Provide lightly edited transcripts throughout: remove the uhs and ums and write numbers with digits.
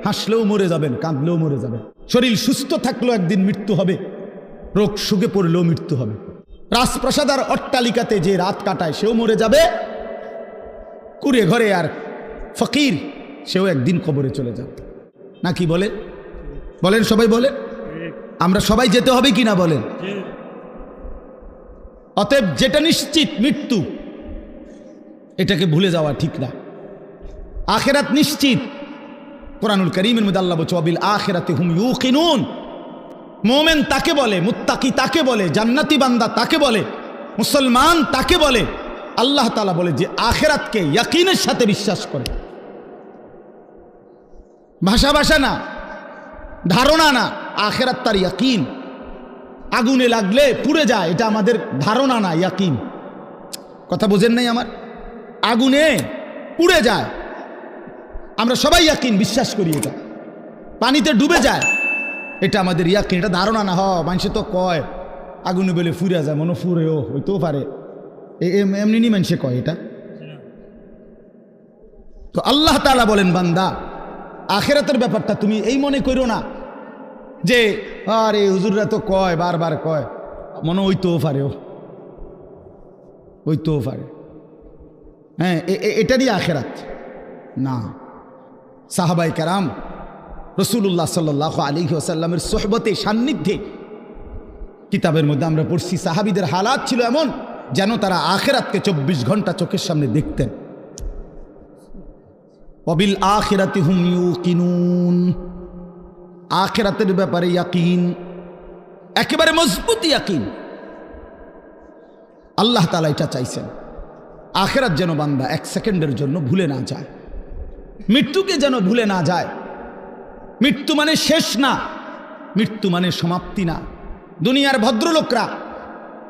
হাসলেও মরে যাবেন, কাঁদলেও মরে যাবেন। শরীর সুস্থ থাকলেও একদিন মৃত্যু হবে, রোগ সুখে পড়লেও মৃত্যু হবে। রাজপ্রাসাদ আর অট্টালিকাতে যে রাত কাটায় সেও মরে যাবে, কুড়ে ঘরে আর ফকির সেও একদিন কবরে চলে যাবে। নাকি বলে? বলেন, সবাই বলেন। আমরা সবাই যেতে হবে কিনা বলেন? অতএব যেটা নিশ্চিত মৃত্যু, এটাকে ভুলে যাওয়া ঠিক না। আখিরাত নিশ্চিত। কোরআনুল কারীমের মধ্যে আল্লাহ বলছে ওয়াবিল আখিরাতি হুম ইউকিনুন। মুমিন তাকে বলে, মুত্তাকি তাকে বলে, জান্নাতি বান্দা তাকে বলে, মুসলমান তাকে বলে। আল্লাহ তাআলা বলে যে আখিরাতকে ইয়াকিনের সাথে বিশ্বাস করে। ভাষা ভাষা না, ধারণা না, আখিরাত তার ইয়াকিন। আগুনে লাগলে পুড়ে যায়, এটা আমাদের ধারণা না, ইয়াকিন। কথা বোঝেন নাই আমার? আগুনে পুড়ে যায়, আমরা সবাই ইয়াকিন বিশ্বাস করি। এটা পানিতে ডুবে যায়, এটা আমাদের ইয়াকিন, এটা ধারণা না। মানুষে তো কয় আগুনে বলে ফুরে যায়, মনে ফুরেও হইতেও পারে, এমনি নি মানুষে কয় এটা। তো আল্লাহ তাআলা বলেন বান্দা আখিরাতের ব্যাপারটা তুমি এই মনে করো না যে আরে হুজুররা তো কয়, বারবার কয়, মনে হইতেও পারে, হইতেও পারে। হ্যাঁ, এটারই আখিরাত না। সাহাবায়ে কেরাম রাসূলুল্লাহ সাল্লাল্লাহু আলাইহি ওয়াসাল্লামের সোহবতে, সান্নিধ্যে, কিতাবের মধ্যে আমরা পড়ছি সাহাবীদের হালাত ছিল এমন যেন তারা আখিরাতকে 24 ঘন্টা চোখের সামনে দেখতেন। ওয়াবিল আখিরাতি হুম ইউকিনুন। আখিরাতের ব্যাপারে ইয়াকিন, একেবারে মজবুত ইয়াকিন। আল্লাহ তাআলা এটা চাইছেন, আখিরাত যেন বান্দা 1 সেকেন্ডের জন্য ভুলে না যায়, মৃত্যুকে যেন ভুলে না যায়। মৃত্যু মানে শেষ না, মৃত্যু মানে সমাপ্তি না। দুনিয়ার ভদ্রলোকরা,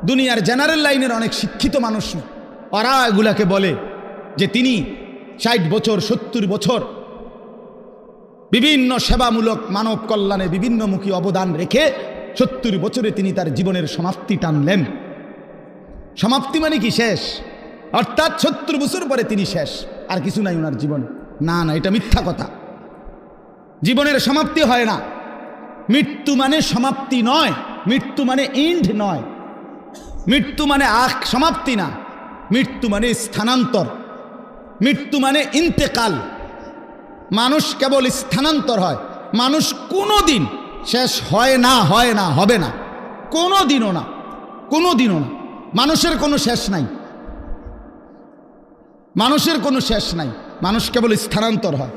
দুনিয়ার জেনারেল লাইনের অনেক শিক্ষিত মানুষ, ওরা এগুলাকে বলে যে তিনি 60 বছর 70 বছর বিভিন্ন সেবামূলক মানব কল্যাণে বিভিন্নমুখী অবদান রেখে 70 বছরে তিনি তার জীবনের সমাপ্তি টানলেন। সমাপ্তি মানে কি? শেষ। অর্থাৎ 70 বছর পরে তিনি শেষ, আর কিছু নাই ওনার জীবনে। না না, এটা মিথ্যা কথা। জীবনের সমাপ্তি হয় না। মৃত্যু মানে সমাপ্তি নয়, মৃত্যু মানে এন্ড নয়, মৃত্যু মানে সমাপ্তি না, মৃত্যু মানে স্থানান্তর, মৃত্যু মানে ইন্তেকাল। মানুষ কেবল স্থানান্তর হয়, মানুষ কোনোদিন শেষ হয় না, হয় না, হবে না, কোনোদিনও না, কোনোদিনও না। মানুষের কোনো শেষ নাই, মানুষের কোনো শেষ নাই, মানুষ কেবল স্থানান্তর হয়।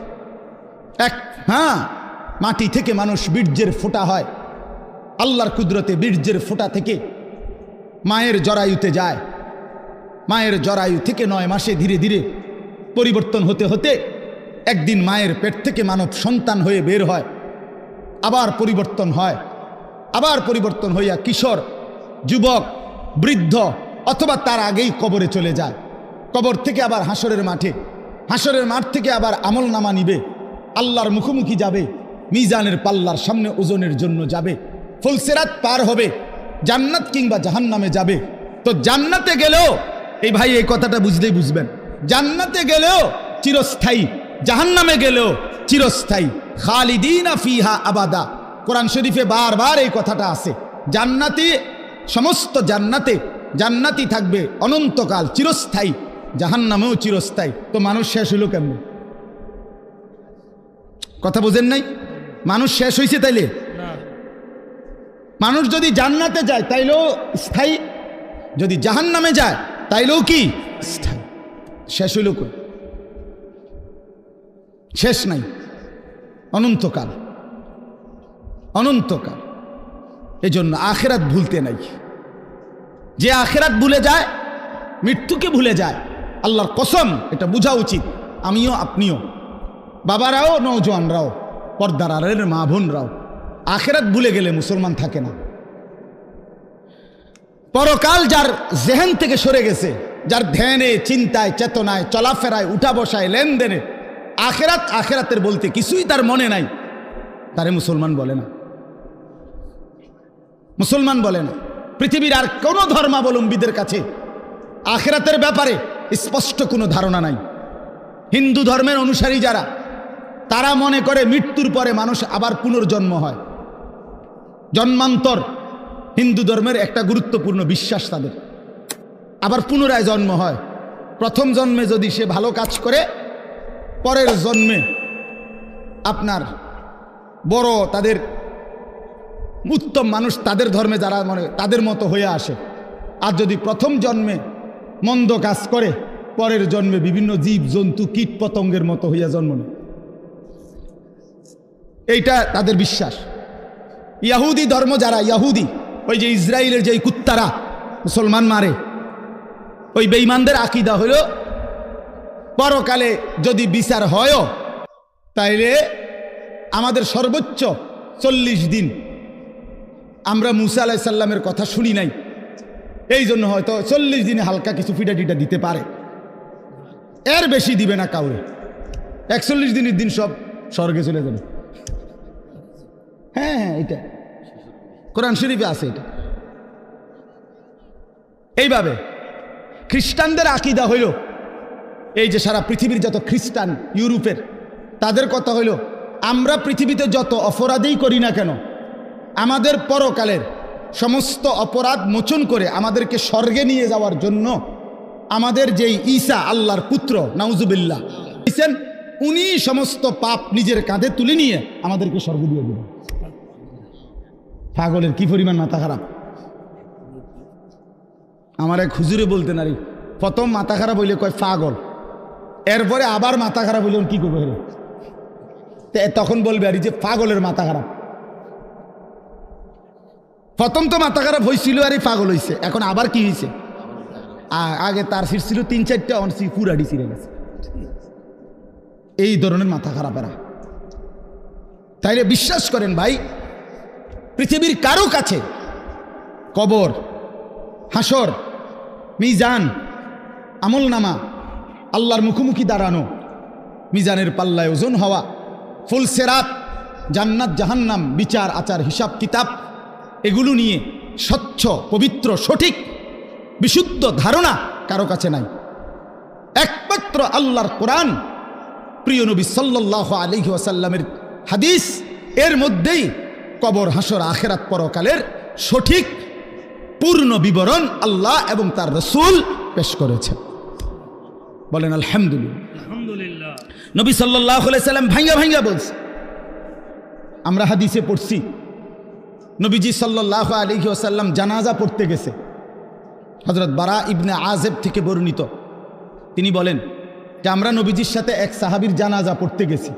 হ্যাঁ, মাটি থেকে মানুষ বীর্যের ফোঁটা হয়, আল্লাহর কুদরতে বীর্যের ফোঁটা থেকে মায়ের জরায়ুতে যায়, মায়ের জরায়ু থেকে 9 মাসে ধীরে ধীরে পরিবর্তন হতে হতে একদিন মায়ের পেট থেকে মানব সন্তান হয়ে বের হয়, আবার পরিবর্তন হয়, আবার পরিবর্তন হইয়া কিশোর, যুবক, বৃদ্ধ অথবা তার আগেই কবরে চলে যায়। কবর থেকে আবার হাসরের মাঠে, হাসরের মাঠ থেকে আবার আমলনামা নিবে, আল্লাহর মুখোমুখি যাবে, মিজানের পাল্লার সামনে ওজনের জন্য যাবে, ফুলসিরাত পার হবে, জান্নাত কিংবা জাহান্নামে যাবে। তো জান্নাতে গেলেও, এই ভাই এই কথাটা বুঝলেই বুঝবেন, জান্নাতে গেলেও চিরস্থায়ী, জাহান্নামে গেলেও চিরস্থায়ী। খালিদিনা ফিহা আবাদা। কোরআন শরীফে বারবার এই কথাটা আছে। জান্নাতি, সমস্ত জান্নাতে জান্নাতি থাকবে অনন্তকাল, চিরস্থায়ী, জাহান্নামেও চিরস্থায়ী। তো মানুষ শেষ হইল কেমন? কথা বোঝেন নাই? মানুষ শেষ হয়েছে তাইলে? মানুষ যদি জান্নাতে যায় তাইলেও স্থায়ী, যদি জাহান্নামে যায় তাইলেও কি স্থায়ী। শেষ হইল কই? শেষ নাই, অনন্তকাল, অনন্তকাল। এই জন্য আখিরাত ভুলতে নাই। যে আখিরাত ভুলে যায়, মৃত্যুকে ভুলে যায়, আল্লাহর কসম, এটা বোঝা উচিত। আমিও, আপনিও, বাবারাও, নওজোয়ানরাও, পর্দার আড়ালের মা বোনরাও, আখিরাত ভুলে গেলে মুসলমান থাকে না। পরকাল যার জেহেন থেকে সরে গেছে, যার ধ্যানে, চিন্তায়, চেতনায়, চলাফেরায়, উঠা বসায়, লেনদেনে আখিরাত, আখিরাতের বলতে কিছুই তার মনে নাই, তারে মুসলমান বলে না, মুসলমান বলে না। পৃথিবীর আর কোনো ধর্মাবলম্বীদের কাছে আখিরাতের ব্যাপারে স্পষ্ট কোনো ধারণা নাই। হিন্দু ধর্মের অনুসারী যারা, তারা মনে করে মৃত্যুর পরে মানুষ আবার পুনর্জন্ম হয়, জন্মান্তর হিন্দু ধর্মের একটা গুরুত্বপূর্ণ বিশ্বাস তাদের। আবার পুনরায় জন্ম হয়, প্রথম জন্মে যদি সে ভালো কাজ করে পরের জন্মে আপনার বড় তাদের উত্তম মানুষ তাদের ধর্মে যারা মনে তাদের মতো হয়ে আসে। আর যদি প্রথম জন্মে মন্দ কাজ করে পরের জন্মে বিভিন্ন জীব জন্তু কীট পতঙ্গের মতো হইয়া জন্ম নেয়, এইটা তাদের বিশ্বাস। ইয়াহুদি ধর্ম যারা, ইয়াহুদি ওই যে ইসরায়েলের যে কুত্তারা মুসলমান মারে, ওই বেঈমানদের আকীদা হইল পরকালে যদি বিচার হয়ও তাইলে আমাদের সর্বোচ্চ 40 দিন, আমরা মুসা আলাইহিস সালামের কথা শুনি নাই, এই জন্য হয়তো 40 দিনে হালকা কিছু পিঠা টিটা দিতে পারে, এর বেশি দিবে না কাউরে। 41 দিনের দিন সব স্বর্গে চলে যাবে। হ্যাঁ হ্যাঁ, এটা কোরআন শরীফে আছে এটা। এইভাবে খ্রিস্টানদের আকীদা হইল, এই যে সারা পৃথিবীর যত খ্রিস্টান ইউরোপের, তাদের কথা হইল আমরা পৃথিবীতে যত অপরাধই করি না কেন আমাদের পরকালের সমস্ত অপরাধ মোচন করে আমাদেরকে স্বর্গে নিয়ে যাওয়ার জন্য আমাদের যেই ঈসা আল্লাহর পুত্র নাউজুবিল্লাহ দিয়েছেন, উনি সমস্ত পাপ নিজের কাঁধে তুলে নিয়ে আমাদেরকে স্বর্গে দিয়ে দেবেন। পাগলের কি পরিমাণ মাথা খারাপ! আমার এক হুজুরে বলতেন, আরে প্রথম মাথা খারাপ হইলে কয় পাগল, এরপরে আবার মাথা খারাপ হইলে কি করবে, তখন বলবে আর যে পাগলের মাথা খারাপ। প্রথম তো মাথা খারাপ হয়েছিল আর পাগল হয়েছে, এখন আবার কি হয়েছে? আগে তার সিট ছিল 3-4টা, অনসি পুরাডি ছিঁড়ে গেছে। এই ধরনের মাথা খারাপেরা। তাইলে বিশ্বাস করেন ভাই, পৃথিবীর কারো কাছে কবর, হাসর, মিজান, আমলনামা, আল্লাহর মুখোমুখি দাঁড়ানো, মিজানের পাল্লায় ওজন হওয়া, ফুলসেরাত, জান্নাত জাহান্নাম, বিচার আচার হিসাব কিতাব, এগুলো নিয়ে স্বচ্ছ পবিত্র সঠিক বিশুদ্ধ ধারণা কারো কাছে নাই। একমাত্র আল্লাহর কোরআন, প্রিয় নবী সাল্লাল্লাহু আলাইহি ওয়াসাল্লামের হাদিস, এর মধ্যেই কবর, হাসর, আখিরাত, পরকালের সঠিক পূর্ণ বিবরণ আল্লাহ এবং তার রাসূল পেশ করেছে। বলেন আলহামদুলিল্লাহ। নবী সাল্লাল্লাহু আলাইহি সাল্লাম ভাঙ্গা ভাঙ্গা বলছে, আমরা হাদিসে পড়ছি নবীজি সাল্লাল্লাহু আলাইহি ওয়াসাল্লাম জানাজা পড়তে গেছে। হযরত বারা ইবনে আযিব থেকে বর্ণিত, তিনি বলেন যে আমরা নবীজির সাথে এক সাহাবীর জানাজা পড়তে গেছি।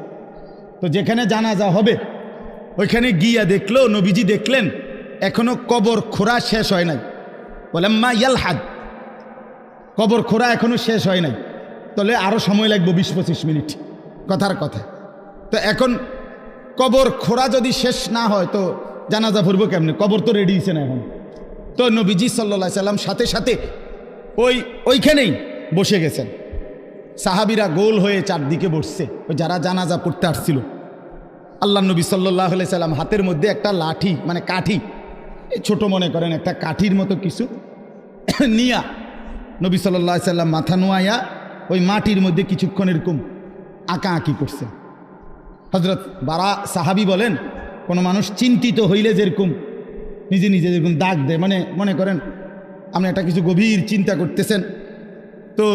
তো যেখানে জানাজা হবে ওইখানে গিয়া দেখলো, নবীজি দেখলেন এখনো কবর খোঁড়া শেষ হয় নাই। বলেন মা ইয়ালহাদ, কবর খোঁড়া এখনো শেষ হয় নাই, তাহলে আরো সময় লাগবে 20-25 মিনিট, কথার কথা। তো এখন কবর খোঁড়া যদি শেষ না হয় তো জানাজা পড়বো কেমনে? কবর তো রেডি হয়েছে না এখন। তো নবীজি সাল্লাল্লাহু আলাইহি সাল্লাম সাথে সাথে ওইখানেই বসে গেছেন। সাহাবীরা গোল হয়ে চারদিকে বসছে, ওই যারা জানাজা পড়তে আসছিল। আল্লাহ নবী সাল্লাল্লাহু আলাইহি সাল্লাম হাতের মধ্যে একটা লাঠি, মানে কাঠি, ছোট মনে করেন একটা কাঠির মতো কিছু নিয়া নবী সাল্লাল্লাহু আলাইহি সাল্লাম মাথা নোয়াইয়া ওই মাটির মধ্যে কিছুক্ষণ এরকম আঁকা আঁকি করছে। হযরত বারা সাহাবী বলেন, কোনো মানুষ চিন্তিত হইলে যেরকম নিজে নিজে যেরকম দাগ দেয়, মানে মনে করেন আপনি একটা কিছু গভীর চিন্তা করতেছেন, তো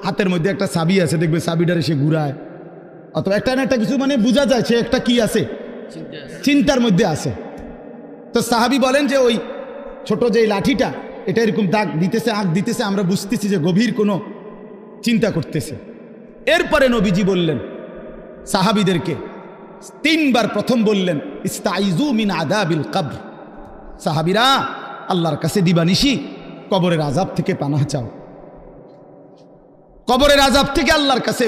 হাতের মধ্যে একটা চাবি আছে, দেখবে চাবিটারে সে ঘুরায়, অথবা একটা না একটা কিছু, মানে বোঝা যায় সে একটা কি আছে, চিন্তার মধ্যে আছে। তো সাহাবী বলেন যে ওই ছোট যে লাঠিটা, এটা এরকম দাগ দিতেছে, আঁক দিতেছে, আমরা বুঝতেছি যে গভীর কোনো চিন্তা করতেছে। এরপরে নবীজি বললেন সাহাবীদেরকে 3 বার, প্রথম বললেন ইস্তাইজু মিন আযাবিল কবর, সাহাবীরা আল্লাহর কাছে দিবানিশি কবরের আযাব থেকে পানাহ চাও, কবরের আযাব থেকে আল্লাহর কাছে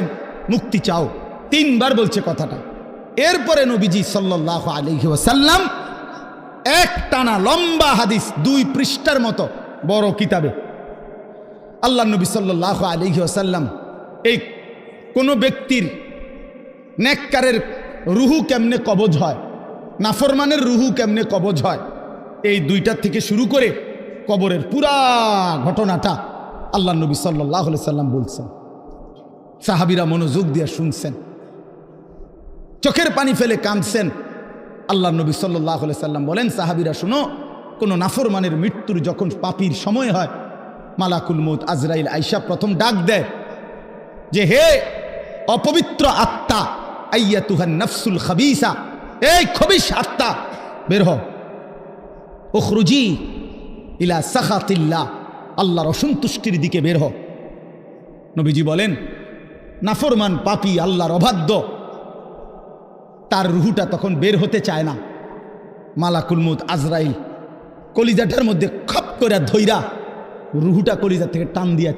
মুক্তি চাও। 3 বার বলছে কথাটা। এরপরে নবীজি সাল্লাল্লাহু আলাইহি ওয়াসাল্লাম এক টানা লম্বা হাদিস, 2 পৃষ্ঠার মতো বড় কিতাবে আল্লাহ নবী সাল্লাল্লাহু আলাইহি ওয়াসাল্লাম এই কোনো ব্যক্তির নেককারের রুহু কেমনে কবজ হয়, নাফরমানের রুহু কেমনে কবজ হয়, এই 2টার থেকে শুরু করে কবরের পুরা ঘটনাটা আল্লাহ নবী সাল্লাল্লাহু আলাইহি সাল্লাম বলছেন। সাহাবীরা মনোযোগ দিয়ে শুনছেন। চোখের পানি ফেলে কাঁদছেন। আল্লাহ নবী সাল্লাল্লাহু আলাইহি সাল্লাম বলেন, সাহাবীরা শুনো, কোনো নাফরমানের মৃত্যুর যখন পাপীর সময় হয়, মালাকুল মউত আজরাইল আইসা প্রথম ডাক দেয় যে হে অপবিত্র আত্মা, আইয়াতুহান নাফসুল খাবিসা, এই খবিশ আত্মা বের হও, উখরুজি ইলা সাখাতিল্লাহ, আল্লাহর অসন্তুষ্টির দিকে বের হও। নবীজি বলেন নাফরমান পাপী আল্লাহর অবাধ্য, তার রুহুটা তখন বের হতে চায় না। মালাকুল মউত আজরাইল কলিজাটার মধ্যে খপ করে ধইরা রুহুটা কলিজা থেকে টান দিয়া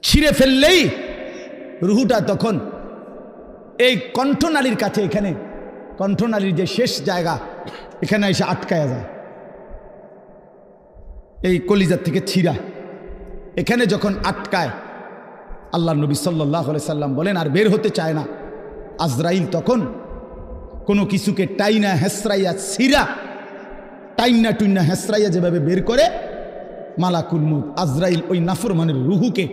ছিঁড়ে ফেললেই রুহুটা তখন এই কণ্ঠনালীর কাছে, এখানে কণ্ঠনালীর যে শেষ জায়গা, এখানে এসে আটকায়া যায়। এই কলিজার থেকে ছিঁড়া এখানে যখন আটকায়, আল্লাহ নবী সাল্লাল্লাহু আলাইহি সাল্লাম বলেন আর বের হতে চায় না। আজরাইল তখন কোনো কিছুকে টাইনা হেসরাইয়া ছিঁড়া, টাইনা টুইনা হেসরাইয়া যেভাবে বের করে, মালাকুল মউত আজরাইল ওই নাফরমানের রুহুকে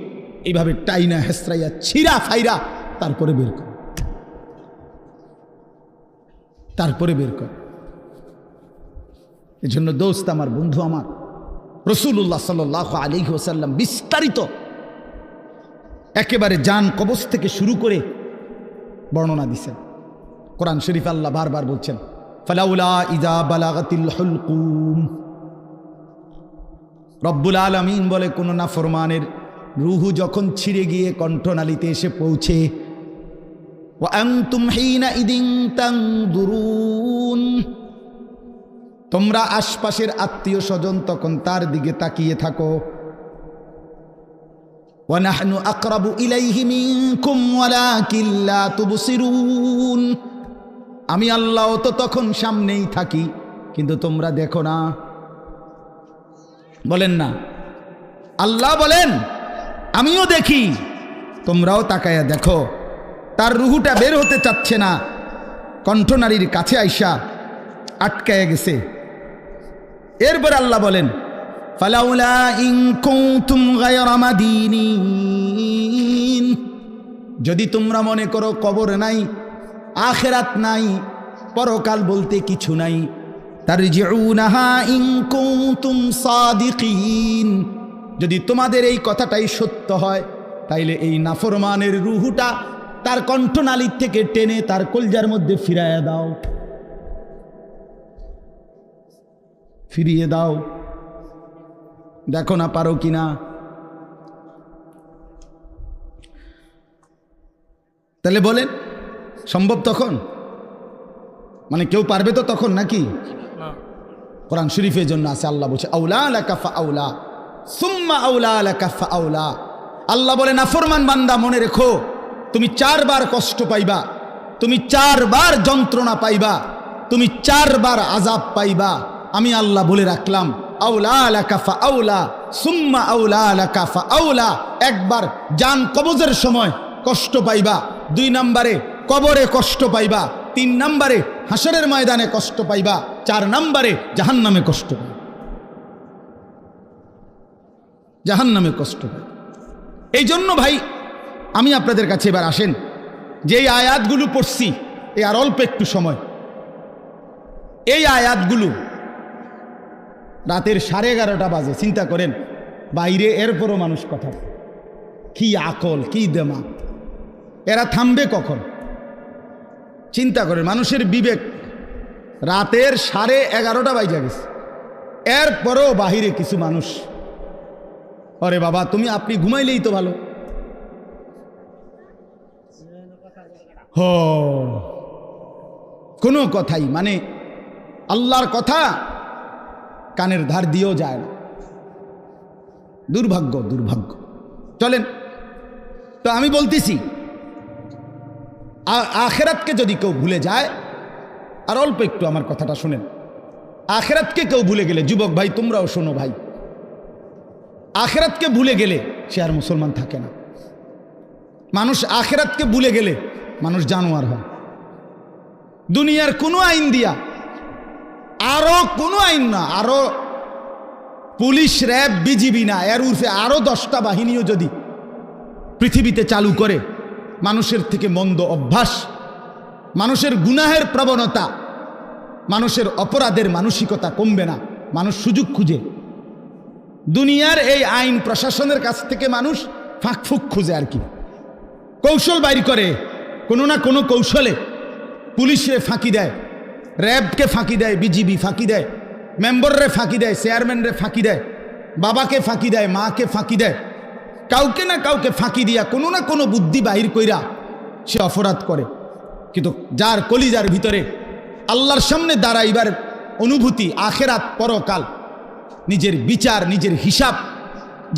এইভাবে টাইনা হেসরাইয়া ছিঁড়া ফাইরা তারপরে বের করে, এজন্য দোস্ত আমার, বন্ধু আমার, রাসূলুল্লাহ সাল্লাল্লাহু আলাইহি ওয়াসাল্লাম বিস্তারিত একেবারে জান কবজ থেকে শুরু করে বর্ণনা দিচ্ছেন। কোরআন শরীফ আল্লাহ বারবার বলছেন, ফালাউলা ইযা বালাগাতিল হুলকুম, রব্বুল আলামিন বলে কোন নাফরমানের রুহু যখন ছিঁড়ে গিয়ে কণ্ঠনালীতে এসে পৌঁছে, ওয়া আনতুম হিনা ইদিন তানদুরুন, তোমরা আশপাশের আত্মীয় স্বজন তখন তার দিকে তাকিয়ে থাকো, ওয়া নাহনু আকরাবু ইলাইহি মিনকুম ওয়ালাকিন লা তুবসিরুন, আমি আল্লাহ তো তখন সামনেই থাকি কিন্তু তোমরা দেখো না। বলেন না, আল্লাহ বলেন আমিও দেখি, তোমরাও তাকায়া দেখো। তার রুহুটা বের হতে চাচ্ছে না, কণ্ঠনালীর কাছে আইসা আটকায়া গেছে। এরপর আল্লাহ বলেন, ফালাউলা ইন কুনতুম গায়রা মাদিনিন, যদি তোমরা মনে করো কবর নাই, আখিরাত নাই, পরকাল বলতে কিছু নাই, তারজিউনাহা ইন কুনতুম সাদিকিন, যদি তোমাদের এই কথাটাই সত্য হয়, তাইলে এই নাফরমানের রুহুটা তার কণ্ঠনালীর থেকে টেনে তার কলজার মধ্যে ফিরিয়ে দাও, দেখো না পারো কিনা। তাহলে বলেন সম্ভব তখন? মানে কেউ পারবে তো তখন নাকি? কোরআন শরীফের জন্য আছে, আল্লাহ বলছে আউলা লাকা ফাআউলা সুম্মা আউলা লাকা ফাআউলা। আল্লাহ বলে নাফরমান বান্দা মনে রেখো, তুমি 4 বার কষ্ট পাইবা, তুমি 4 বার যন্ত্রণা পাইবা, তুমি 4 বার আযাব পাইবা। আমি আল্লাহ বলে রাখলাম আউলা লাকা ফাআউলা সুম্মা আউলা লাকা ফাআউলা। একবার জান কবজের সময় কষ্ট পাইবা, 2 নম্বরে কবরে কষ্ট পাইবা, 3 নম্বরে হাসরের ময়দানে কষ্ট পাইবা, 4 নম্বরে জাহান্নামে কষ্ট পাইবা, জাহান্নামে কষ্ট পাইবা। এই জন্য ভাই আমি আপনাদের কাছে এবার আসেন, যে এই আয়াতগুলো পড়ছি, এই আর অল্প একটু সময়, এই আয়াতগুলো রাতের 11:30 বাজে, চিন্তা করেন বাইরে, এরপরও মানুষ কথা, কি আকল, কি দেমাগ, এরা থামবে কখন? চিন্তা করেন, মানুষের বিবেক, রাতের 11:30 বাজে গেছে, এরপরও বাহিরে কিছু মানুষ, আরে বাবা তুমি আপনি ঘুমাইলেই তো ভালো, কোনো কথাই, মানে আল্লাহর কথা কানের ধার দিয়েও যায় না। দুর্ভাগ্য, দুর্ভাগ্য। চলেন তো আমি বলতেছি, আখিরাতকে যদি কেউ ভুলে যায়, আর অল্প একটু আমার কথাটা শুনেন, আখিরাতকে কেউ ভুলে গেলে, যুবক ভাই তোমরাও শোনো ভাই, আখিরাতকে ভুলে গেলে সে আর মুসলমান থাকে না। মানুষ আখিরাতকে ভুলে গেলে মানুষ জানোয়ার হয়। দুনিয়ার কোনো আইন দিয়া, আরো কোনো আইন না, আরো পুলিশ, র্যাব, বিজিবি না, এর উর্ফে আরো 10টা বাহিনীও যদি পৃথিবীতে চালু করে, মানুষের থেকে মন্দ অভ্যাস, মানুষের গুনাহের প্রবণতা, মানুষের অপরাধের মানসিকতা কমবে না। মানুষ সুযোগ খুঁজে, দুনিয়ার এই আইন প্রশাসনের কাছ থেকে মানুষ ফাঁকফুক খুঁজে, আর কি কৌশল বাইর করে, কোনো না কোনো কৌশলে পুলিশে ফাঁকি দেয়, র্যাবকে ফাঁকি দেয়, বিজিবি ফাঁকি দেয়, মেম্বাররে ফাঁকি দেয়, চেয়ারম্যানরে ফাঁকি দেয়, বাবাকে ফাঁকি দেয়, মাকে ফাঁকি দেয়, কাউকে না কাউকে ফাঁকি দিয়া কোনো না কোনো বুদ্ধি বাহির কইরা সে অপরাধ করে। কিন্তু যার কলিজার ভিতরে আল্লাহর সামনে দাঁড়াইবার অনুভূতি, আখেরাত, পরকাল, নিজের বিচার, নিজের হিসাব,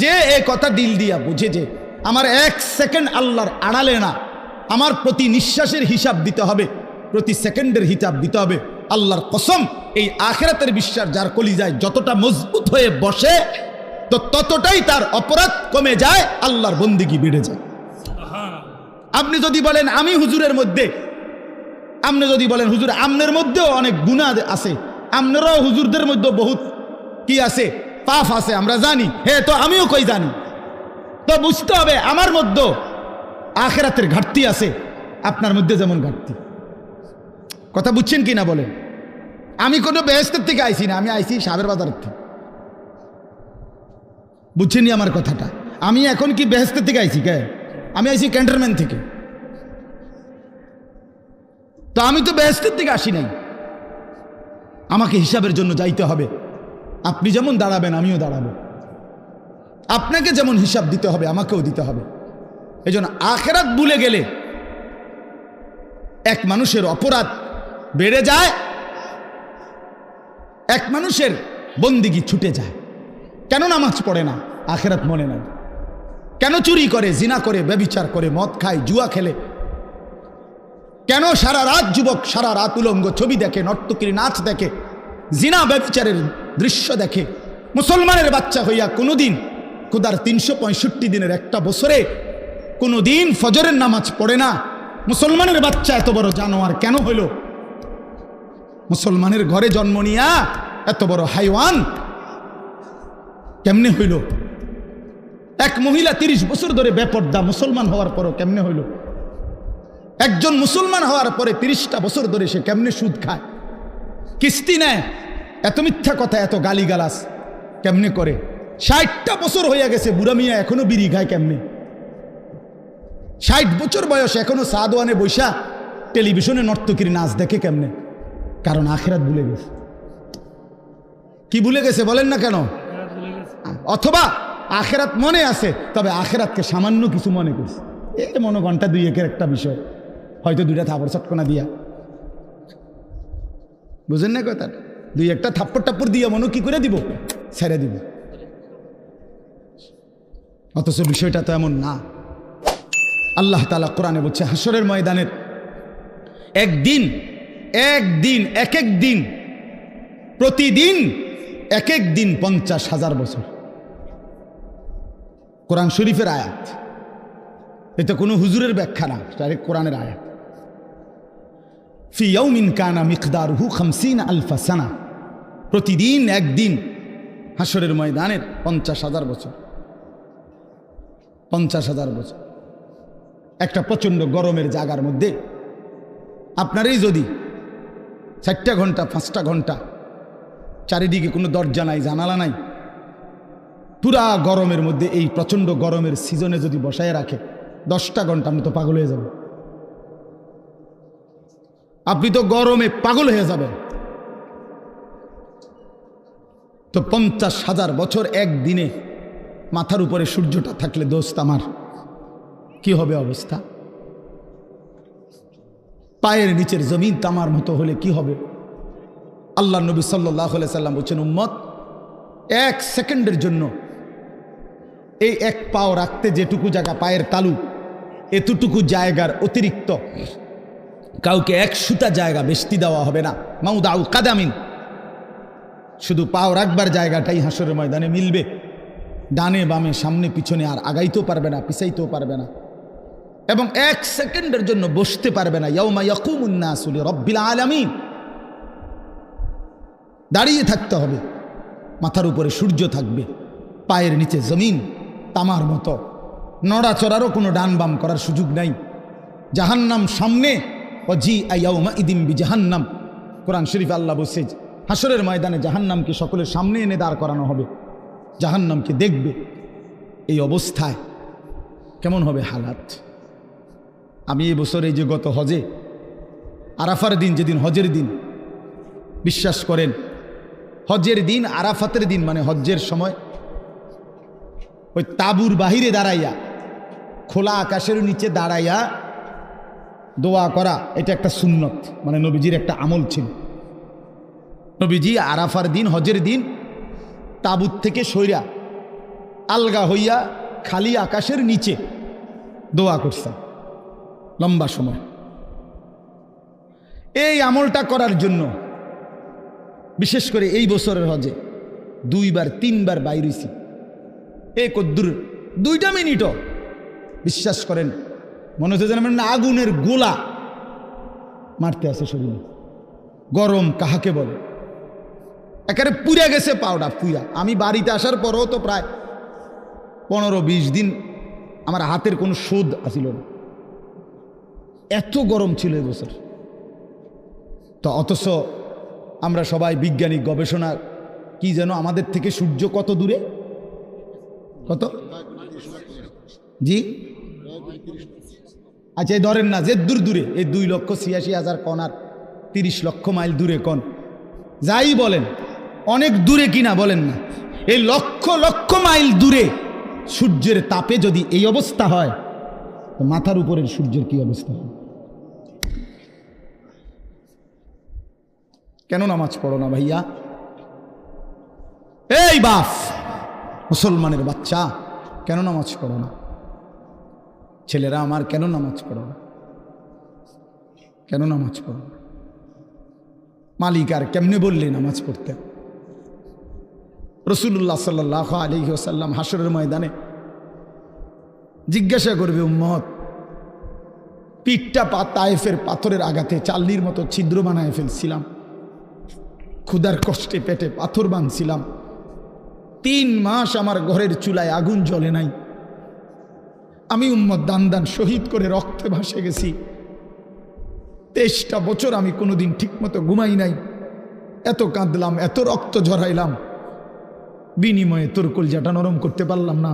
যে এ কথা দিল দিয়া বুঝে যে আমার 1 সেকেন্ড আল্লাহর আড়ালে না, আমার প্রতি নিঃশ্বাসের হিসাব দিতে হবে, প্রতি সেকেন্ডের হিসাব দিতে হবে, আল্লাহর কসম এই আখেরাতের বিশ্বাস যার কলিজায় যতটা মজবুত হয়ে বসে, তো ততটাই তার অপরাধ কমে যায়, আল্লাহর বন্দেগী বেড়ে যায়। আপনি যদি বলেন আমি হুজুরের মধ্যে, আপনি যদি বলেন হুজুর আমনের মধ্যেও অনেক গুনাহ আছে, আপনারাও হুজুরদের মধ্যে বহুত কি আছে, পাপ আছে, আমরা জানি, হ্যাঁ তো আমিও কই জানি, তো বুঝতে হবে আমার মধ্যে আখেরাতের ঘাটতি আছে, আপনার মধ্যে যেমন ঘাটতি। কথা বুঝছেন কি না বলেন? আমি কোনো বেহেশতের থেকে আইছি না, আমি আইছি সাবের বাজারের থেকে। বুঝছেন আমার কথাটা? আমি এখন কি বেহেশতের থেকে আইছি? কে? আমি আইছি ক্যান্টনমেন্ট থেকে। তো আমি তো বেহেশতের থেকে আসি নাই, আমাকে হিসাবের জন্য যাইতে হবে। আপনি যেমন দাঁড়াবেন আমিও দাঁড়াবো, আপনাকে যেমন হিসাব দিতে হবে আমাকেও দিতে হবে। এই জন্য আখেরাত ভুলে গেলে এক মানুষের অপরাধ বেড়ে যায়, এক মানুষের বন্দিগি ছুটে যায়। কেন নামাজ পড়ে না? আখেরাত মনে নাই। কেন চুরি করে, জিনা করে, ব্যভিচার করে, মদ খায়, জুয়া খেলে? কেন সারা রাত যুবক সারা রাত উলঙ্গ ছবি দেখে, নর্তকীর নাচ দেখে, জিনা ব্যভিচারের দৃশ্য দেখে? মুসলমানের বাচ্চা হইয়া কোনোদিন খোদার 365 দিনের একটা বছরে কোনোদিন ফজরের নামাজ পড়ে না। মুসলমানের বাচ্চা এত বড় জানোয়ার কেন হইল? মুসলমানের ঘরে জন্ম নিয়া এত বড় হাইওয়ান কেমনে হইল? এক মহিলা 30 বছর ধরে বেপর্দা, মুসলমান হওয়ার পরও কেমনে হইল? একজন মুসলমান হওয়ার পরে 30টা বছর ধরে সে কেমনে সুদ খায়, কিস্তি নেয়, এত মিথ্যা কথা, এত গালিগালাজ কেমনে করে? 60টা বছর হইয়া গেছে, বুড়া মিয়া এখনো বিড়ি খায় কেমনে? 60 বছর বয়স এখনো সাদওয়ানে বৈশা টেলিভিশনে নর্তকীর নাচ দেখে কেমনে? কারণ আখেরাত ভুলে গেছে। কি ভুলে গেছে বলেন না কেন? অথবা আখেরাত মনে আছে, তবে আখেরাতকে সামান্য কিছু মনে করছে। এই মনে ঘন্টা 2-1 একটা বিষয়, হয়তো 2টা থাপড় চটকনা দিয়া, বুঝেন না কথা, 2-1টা থাপ্পড় টাপ্পড় দিয়া মনে কি করে দিব, ছেড়ে দিব। অথচ বিষয়টা তো এমন না। আল্লাহ তাআলা কোরআনে বলছে হাসরের ময়দানের একদিন এক এক দিন, প্রতিদিন এক দিন 50,000 বছর। কোরআন শরীফের আয়াত, এটা কোনো হুজুরের ব্যাখ্যা না, ডাইরেক্ট কোরআনের আয়াত। ফি ইয়াউমিন কানা মিকদারুহু 50 আলফা সানা, প্রতিদিন একদিন হাসরের ময়দানের 50,000 বছর। 50,000 বছর একটা প্রচণ্ড গরমের জায়গার মধ্যে আপনারই যদি 4টা ঘন্টা 5টা ঘন্টা, চারিদিকে কোনো দরজা নাই, জানালা নাই, পুরা গরমের মধ্যে, এই প্রচণ্ড গরমের সিজনে যদি বসায় রাখে 10টা ঘন্টা, আপনি তো পাগল হয়ে যাবেন। আপনি তো গরমে পাগল হয়ে যাবেন। তো 50,000 বছর একদিনে মাথার উপরে সূর্যটা থাকলে দোস্ত আমার কি হবে অবস্থা? পায়ের নিচের জমিন তামার মতো হলে কি হবে? আল্লাহ নবী সাল্লাল্লাহু আলাইহি সাল্লাম বলছেন, উম্মত 1 সেকেন্ডের জন্য এই এক পাও রাখতে যেটুকু জায়গা, পায়ের তালু, এতটুকু জায়গার অতিরিক্ত কাউকে 1 সুতা জায়গা বেশি দেওয়া হবে না। মাউদাউ কাদামিন, শুধু পাও রাখবার জায়গাটাই হাসরের ময়দানে মিলবে। ডানে বামে সামনে পিছনে আর আগাইতেও পারবে না, পিছাইতেও পারবে না, এবং 1 সেকেন্ডের জন্য বসতে পারবে না। ইয়াউমা ইয়াকুমুন নাসু লিরাব্বিল আলামিন, দাঁড়িয়ে থাকতে হবে। মাথার উপরে সূর্য থাকবে, পায়ের নিচে জমিন তামার মতো, নড়াচড়ারও কোনো ডান বাম করার সুযোগ নাই। জাহান্নাম সামনে, জি আয়াউমা ইদিম বি জাহান্নাম। কোরআন শরীফ আল্লাহ বলছে হাসরের ময়দানে জাহান্নামকে সকলের সামনে এনে দাঁড় করানো হবে, জাহান্নামকে দেখবে। এই অবস্থায় কেমন হবে হালাত? আমি এই বছর এই যে গত হজে আরাফার দিন, যেদিন হজের দিন, বিশ্বাস করেন হজের দিন আরাফাতের দিন মানে হজ্জের সময় ওই তাবুর বাহিরে দাঁড়াইয়া, খোলা আকাশের নিচে দাঁড়াইয়া দোয়া করা, এটা একটা সুন্নত, মানে নবীজির একটা আমল ছিল। নবীজি আরাফার দিন, হজের দিন তাবুত থেকে সইরা আলগা হইয়া খালি আকাশের নিচে দোয়া করছে লম্বা সময়। এই আমলটা করার জন্য বিশেষ করে এই বছরের হজে 2-3 বাইর হইছি। এই কদ্দুর 2 মিনিটও বিশ্বাস করেন মনে হচ্ছে যেন না আগুনের গোলা মারতে আছে শরীরে। গরম কাহাকে বলে, একেবারে পুড়ে গেছে পাউডার পুয়া। আমি বাড়িতে আসার পরও তো প্রায় 15-20 দিন আমার হাতের কোনো শোধ আসিল না, এত গরম ছিল এবছর। তো অথচ আমরা সবাই বৈজ্ঞানিক গবেষণা কি যেন আমাদের থেকে সূর্য কত দূরে, কত জি আচ্ছা এই ধরেন না যে দূর দূরে, এই 2,86,000 কণ আর 30 লক্ষ মাইল দূরে কণ, যাই বলেন অনেক দূরে কিনা বলেন না, এই লক্ষ লক্ষ মাইল দূরে সূর্যের তাপে যদি এই অবস্থা হয় তো মাথার উপরের সূর্যের কি অবস্থা হয়? কেন নামাজ পড়ো না ভাইয়া? এই বাপ মুসলমানের বাচ্চা, কেন নামাজ পড়ো না? ছেলেরা আমার কেন নামাজ পড়ো না? কেন নামাজ পড়ো না? মালিক আর কেমনে বললে নামাজ পড়তে? রাসূলুল্লাহ সাল্লাল্লাহু আলাইহি ওয়াসাল্লাম হাসরের ময়দানে জিজ্ঞাসা করবে, উম্মত পিঠটা তায়েফের পাথরের আঘাতে চাল্লির মতো ছিদ্র বানায় ফেলছিলাম, ক্ষুধার কষ্টে পেটে পাথর বাঁধছিলাম, 3 মাস আমার ঘরের চুলায় আগুন জ্বলে নাই, আমি উম্মত দান দান শহীদ করে রক্তে ভাসে গেছি, 23টা বছর আমি কোনোদিন ঠিকমতো ঘুমাই নাই, এত কাঁদলাম, এত রক্ত ঝরাইলাম, বিনিময়ে তোর কলজাটা নরম করতে পারলাম না,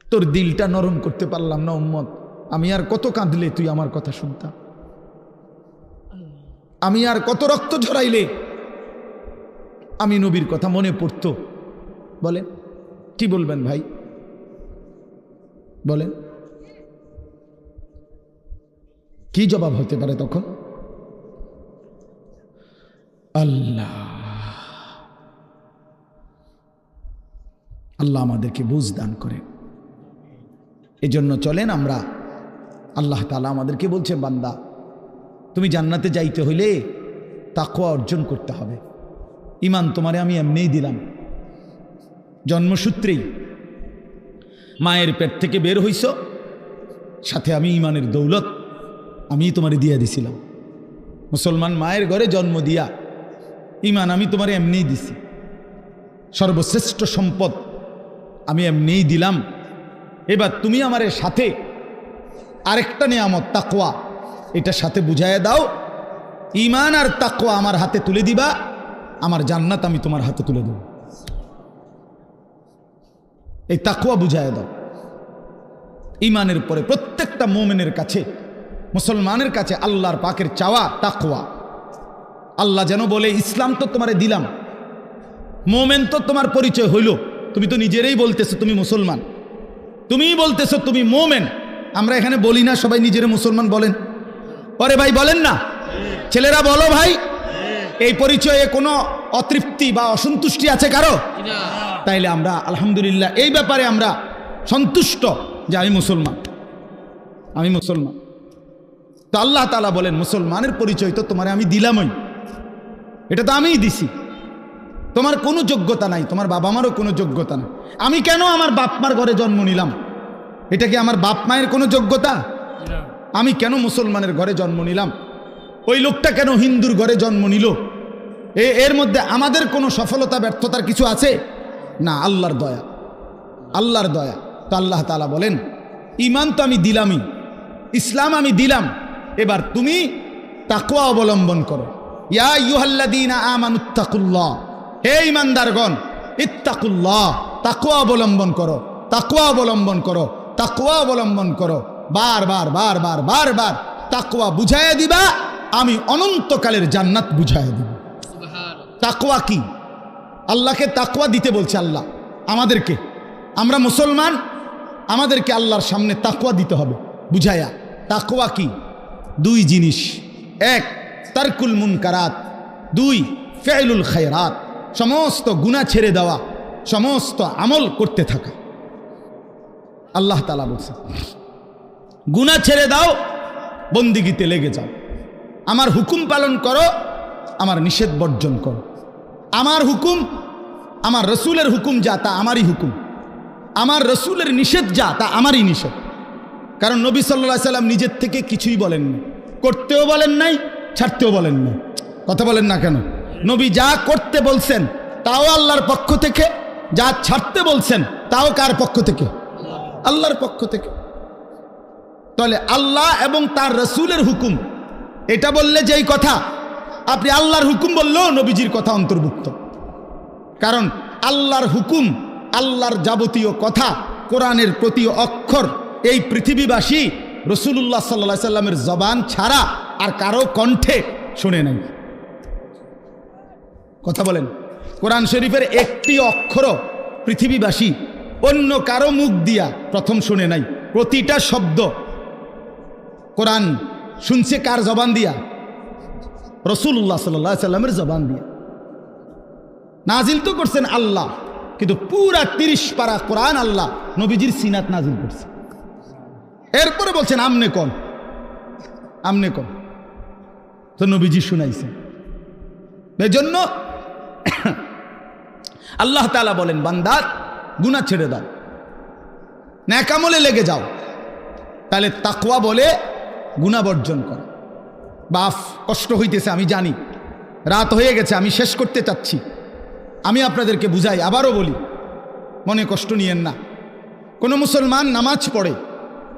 তোর দিলটা নরম করতে পারলাম না উম্মত। আমি আর কত কাঁদলে তুই আমার কথা শুনতা? আমি আর কত রক্ত ঝরাইলে আমি নবীর কথা মনে পড়তো? বলেন কি বলবেন ভাই, বলেন কি জবাব হতে পারে তখন? আল্লাহ আল্লাহ আমাদেরকে বুঝ দান করে। এজন্য চলেন আমরা, আল্লাহ তাআলা আমাদেরকে বলছে, বান্দা তুমি জান্নাতে যাইতে হইলে তাকওয়া অর্জন করতে হবে। ঈমান তোমারে আমি এমনিই দিলাম, জন্মসূত্রেই মায়ের পেট থেকে বের হইছ, সাথে আমি ঈমানের দৌলত আমি তোমারে দিয়া দিছিলাম। মুসলমান মায়ের ঘরে জন্ম দিয়া ঈমান আমি তোমারে এমনিই দিছি, সর্বশ্রেষ্ঠ সম্পদ আমি এমনিই দিলাম। এবার তুমি আমার সাথে আরেকটা নিয়ামত তাকওয়া, এটা সাথে বুঝাইয়া দাও, ঈমান আর তাকওয়া আমার হাতে তুলে দিবা, আমার জান্নাত আমি তোমার হাতে তুলে দেব। এই তাকওয়া বুঝাইয়া দাও। ঈমানের পরে প্রত্যেকটা মুমিনের কাছে, মুসলমানের কাছে আল্লাহর পাকের চাওয়া তাকওয়া। আল্লাহ যেন বলে, ইসলাম তো তোমারে দিলাম, মুমিন তো তোমার পরিচয় হইল, তুমি তো নিজেরাই বলতেছো তুমি মুসলমান, তুমিই বলতেছো তুমি মুমিন। আমরা এখানে বলি না সবাই নিজেরা মুসলমান বলেন? পরে ভাই বলেন না, ছেলেরা বলো ভাই, এই পরিচয়ে কোনো অতৃপ্তি বা অসন্তুষ্টি আছে কারো? তাইলে আমরা আলহামদুলিল্লাহ এই ব্যাপারে আমরা সন্তুষ্ট যে আমি মুসলমান, আমি মুসলমান। তো আল্লাহ তাআলা বলেন, মুসলমানের পরিচয় তো তোমারে আমি দিলামই, এটা তো আমিই দিছি, তোমার কোনো যোগ্যতা নাই, তোমার বাবা মারও কোনো যোগ্যতা নাই। আমি কেন আমার বাপ মার ঘরে জন্ম নিলাম? এটা কি আমার বাপ মায়ের কোনো যোগ্যতা? আমি কেন মুসলমানের ঘরে জন্ম নিলাম? ওই লোকটা কেন হিন্দুর ঘরে জন্ম নিল? এর মধ্যে আমাদের কোনো সফলতা ব্যর্থতার কিছু আছে? না, আল্লাহর দয়া, আল্লাহর দয়া। তো আল্লাহ তাআলা বলেন ঈমান তো আমি দিলামই, ইসলাম আমি দিলাম, এবার তুমি তাকওয়া অবলম্বন করো। ইয়া আইয়ুহাল্লাযীনা আমানুত্তাকুল্লাহ, হে ঈমানদারগণ, ইত্তাকুল্লাহ, তাকওয়া অবলম্বন করো, তাকওয়া অবলম্বন করো, তাকওয়া অবলম্বন করো। বারবার বারবার বারবার তাকওয়া বুঝাইয়া দিবা, আমি অনন্তকালের জান্নাত বুঝাইয়া দিব। তাকওয়া কি? আল্লাহকে তাকওয়া দিতে বলছে আল্লাহ আমাদেরকে। আমরা মুসলমান, আমাদেরকে আল্লাহর সামনে তাকওয়া দিতে হবে বুঝাইয়া। তাকওয়া কি? দুই জিনিস, এক তারকুল মুনকারাত, দুই ফি'লুল খায়রাত, সমস্ত গুনাহ ছেড়ে দেওয়া, সমস্ত আমল করতে থাকা। আল্লাহ তাআলা বলছে গুনাহ ছেড়ে দাও, বন্দিগিতে লেগে যাও, আমার হুকুম পালন করো, আমার নিষেধ বর্জন করো। আমার হুকুম, আমার রসুলের হুকুম যা তা আমারই হুকুম, আমার রসুলের নিষেধ যা তা আমারই নিষেধ। কারণ নবী সাল্লাল্লাহু আলাইহি সাল্লাম নিজের থেকে কিছুই বলেননি, করতেও বলেন নাই, ছাড়তেও বলেন নাই। কথা বলেন না কেন? নবী যা করতে বলছেন তাও আল্লাহর পক্ষ থেকে, যা ছাড়তে বলছেন তাও কার পক্ষ থেকে? আল্লাহর পক্ষ থেকে। তাহলে আল্লাহ এবং তার রসুলের হুকুম এটা বললে যেই কথা, আপনি আল্লাহর হুকুম বললেও নবীজির কথা অন্তর্ভুক্ত। কারণ আল্লাহর হুকুম, আল্লাহর যাবতীয় কথা, কোরআনের প্রতি অক্ষর এই পৃথিবীবাসী রাসূলুল্লাহ সাল্লাল্লাহু আলাইহি সাল্লামের জবান ছাড়া আর কারো কণ্ঠে শুনে নাই। কথা বলেন, কোরআন শরীফের একটি অক্ষরও পৃথিবীবাসী অন্য কারো মুখ দিয়া প্রথম শুনে নাই। প্রতিটা শব্দ কোরআন শুনছে কার জবান দিয়া? রাসূলুল্লাহ সাল্লাল্লাহু আলাইহি সাল্লামের জবান দিয়া। নাজিল তো করছেন আল্লাহ, কিন্তু পুরা 30 পারা কোরআন আল্লাহ নবীজির সিনাত নাজিল করছে। এরপরে বলছেন আমনে কোন, আমনে কোন, তো নবীজি শুনাইছেন। এজন্য আল্লাহ তাআলা বলেন বান্দা গুনাহ ছেড়ে দাও, নেক আমলে লেগে যাও। তাহলে তাকওয়া বলে গুনাহ বর্জন কর। বাফ কষ্ট হইতেছে আমি জানি, রাত হয়ে গেছে, আমি শেষ করতে চাচ্ছি। আমি আপনাদেরকে বুঝাই, আবারও বলি, মনে কষ্ট নিয়েন না। কোনো মুসলমান নামাজ পড়ে,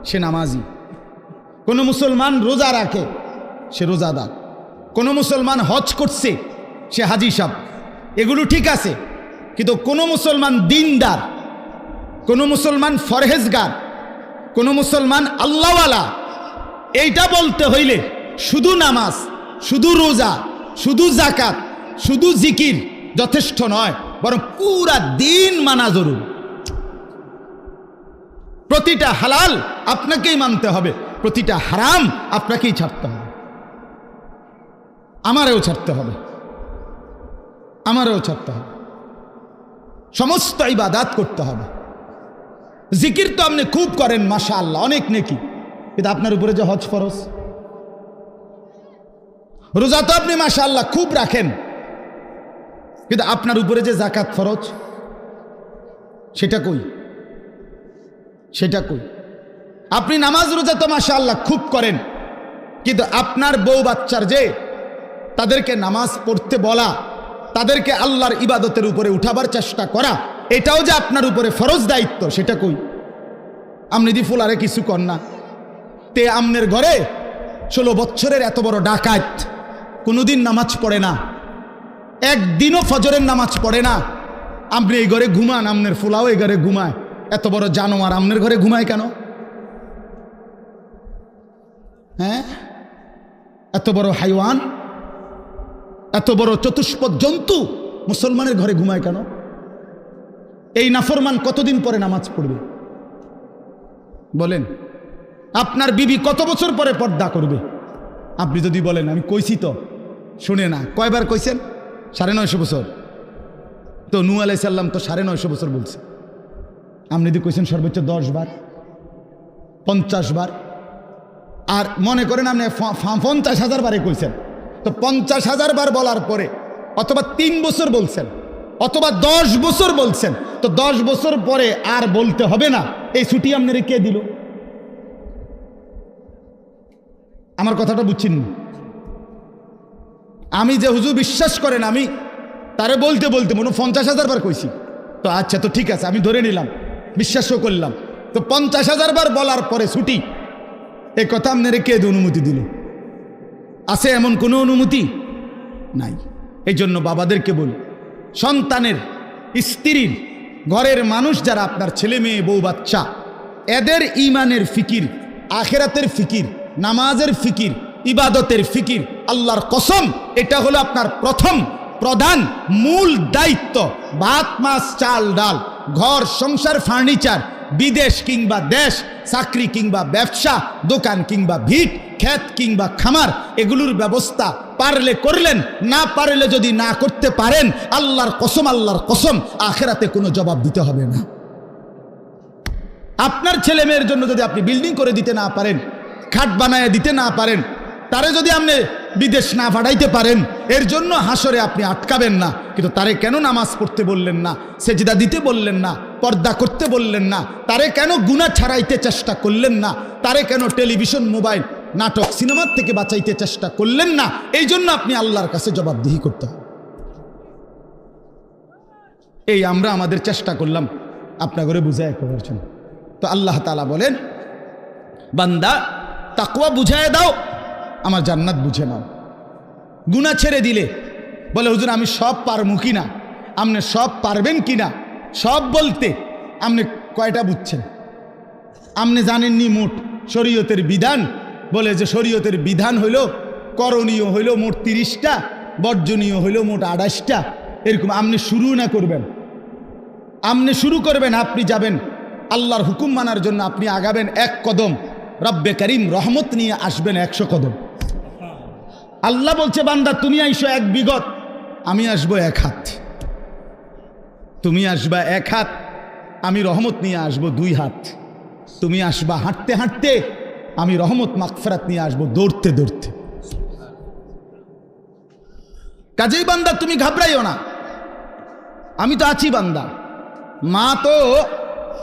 সে নামাজি। কোনো মুসলমান রোজা রাখে, সে রোজাদার। কোনো মুসলমান হজ করছে, সে হাজি সাহেব। এগুলো ঠিক আছে, কিন্তু কোনো মুসলমান দিনদার, কোনো মুসলমান ফরহেজগার, কোনো মুসলমান আল্লাহওয়ালা, এইটা বলতে হইলে শুধু নামাজ, শুধু রোজা, শুধু যাকাত, শুধু জিকির যথেষ্ট নয়, বরং পুরা দিন মানা জরুরি। প্রতিটা হালাল আপনাকেই মানতে হবে, প্রতিটা হারাম আপনাকেই ছাড়তে হবে। আমারও ছাড়তে হবে, আমারও ছাড়তে হবে। সমস্ত ইবাদাত করতে হবে। জিকির তো আপনি খুব করেন, মাশাআল্লাহ, অনেক নেকি, কিন্তু আপনার উপরে যে হজ ফরজ। রোজা তো আপনি মাশাআল্লাহ খুব রাখেন, কিন্তু আপনার উপরে যে যাকাত ফরজ, সেটা কই? সেটা কই? আপনি নামাজ রোজা তো মাশাআল্লাহ খুব করেন, কিন্তু আপনার বউ বাচ্চার যে তাদেরকে নামাজ পড়তে বলা, তাদেরকে আল্লাহর ইবাদতের উপরে উঠাবার চেষ্টা করা, এটাও যে আপনার উপরে ফরজ দায়িত্ব, সেটা কই? আপনি দি ফুলারে কিছু কর না। তে আমনের ঘরে 16 বছরের এত বড় ডাকাত কোনোদিন নামাজ পড়ে না, একদিনও ফজরের নামাজ পড়ে না। আপনি এই ঘরে ঘুমান, আমনের ফুলাও এই ঘরে ঘুমায়। এত বড় জানোয়ার আমনের ঘরে ঘুমায় কেন? হ্যাঁ, এত বড় হাইওয়ান, এত বড় চতুষ্পদ জন্তু মুসলমানের ঘরে ঘুমায় কেন? এই নাফরমান কতদিন পরে নামাজ পড়বে বলেন? আপনার বিবি কত বছর পরে পর্দা করবে? আপনি যদি বলেন আমি কইছি তো, শুনে না। কয়বার কইছেন? 950 বছর। তো নূহ আলাইহিস সালাম তো 950 বছর বলছে। আপনি যদি কইছেন সর্বোচ্চ 10 বার, 50 বার, আর মনে করেন আপনি 50,000 বারে কইছেন, তো 50,000 বার বলার পরে অথবা 3 বছর বলছেন, অথবা 10 বছর বলছেন, তো 10 বছর পরে আর বলতে হবে না, এই ছুটি আপনারে কে দিল? আমার কথাটা বুঝছেন? আমি যে হুজুর বিশ্বাস করেন, আমি তারে বলতে বলতে মনে 50,000 বার কইছি, তো আচ্ছা, তো ঠিক আছে, আমি ধরে নিলাম, বিশ্বাসও করলাম। তো 50,000 বার বলার পরে ছুটি, এ কথা আপনারে কে অনুমতি দিল? আছে এমন কোনো অনুমতি নাই। এই জন্য বাবাদেরকে বলি, সন্তানের, স্ত্রীর, ঘরের মানুষ যারা আপনার ছেলে মেয়ে বউ বাচ্চা, এদের ঈমানের ফিকির, আখিরাতের ফিকির, নামাজের ফিকির, ইবাদতের ফিকির, আল্লাহর কসম এটা হলো আপনার প্রথম প্রধান মূল দায়িত্ব। ভাত মাছ চাল ডাল, ঘর সংসার ফার্নিচার, বিদেশ কিংবা দেশ, চাকরি কিংবা ব্যবসা, দোকান কিংবা ভিট, ক্ষেত কিংবা খামার, এগুলোর ব্যবস্থা পারলে করলেন, না পারলে যদি না করতে পারেন, আল্লাহর কসম আখিরাতে কোনো জবাব দিতে হবে না। আপনার ছেলে মেয়ের জন্য যদি আপনি বিল্ডিং করে দিতে না পারেন, খাট বানায় দিতে না পারেন, তারে যদি আপনি বিদেশ না পাঠাইতে পারেন, এর জন্য হাসরে আপনি আটকাবেন না। কিন্তু তারে কেন নামাজ পড়তে বললেন না, সেজদা দিতে বললেন না, পর্দা করতে বললেন না, তারে কেন গুনাহ ছাড়াইতে চেষ্টা করলেন না, তারে কেন টেলিভিশন, মোবাইল, নাটক, সিনেমার থেকে বাঁচাইতে চেষ্টা করলেন না, এই জন্য আপনি আল্লাহর কাছে জবাবদিহি করতে হবে। এই আমরা আমাদের চেষ্টা করলাম আপনার ঘরে বুঝায় করার জন্য। তো আল্লাহ তাআলা বলেন, বান্দা তাকওয়া বুঝায় দাও, আমার জান্নাত বুঝে নাও। গুনাহ ছেড়ে দিলে বলে, হুজুর আমি সব পারমু কিনা? আপনি সব পারবেন কিনা সব বলতে আপনি কয়টা বুঝছেন? আপনি জানেননি মোট শরীয়তের বিধান? বলে যে শরীয়তের বিধান হইল করণীয় হইল মোট 30টা, বর্জনীয় হইল মোট 28টা। এরকম আপনি শুরু না করবেন, আপনি শুরু করবেন, আপনি যাবেন আল্লাহর হুকুম মানার জন্য, আপনি আগাবেন 1 কদম, রব্বে করিম রহমত নিয়ে আসবেন 100 কদম। আল্লাহ বলছে, বান্দা তুমি আইসো 1 বিঘত, আমি আসবো 1 হাত। তুমি আসবা 1 হাত, আমি রহমত নিয়ে আসবো 2 হাত। তুমি আসবা হাঁটতে হাঁটতে, আমি রহমত মাগফিরাত নিয়ে আসবো দৌড়তে দৌড়তে। কাজেই বান্দা তুমি ঘাবড়াইও না, আমি তো আছি বান্দা। মা তো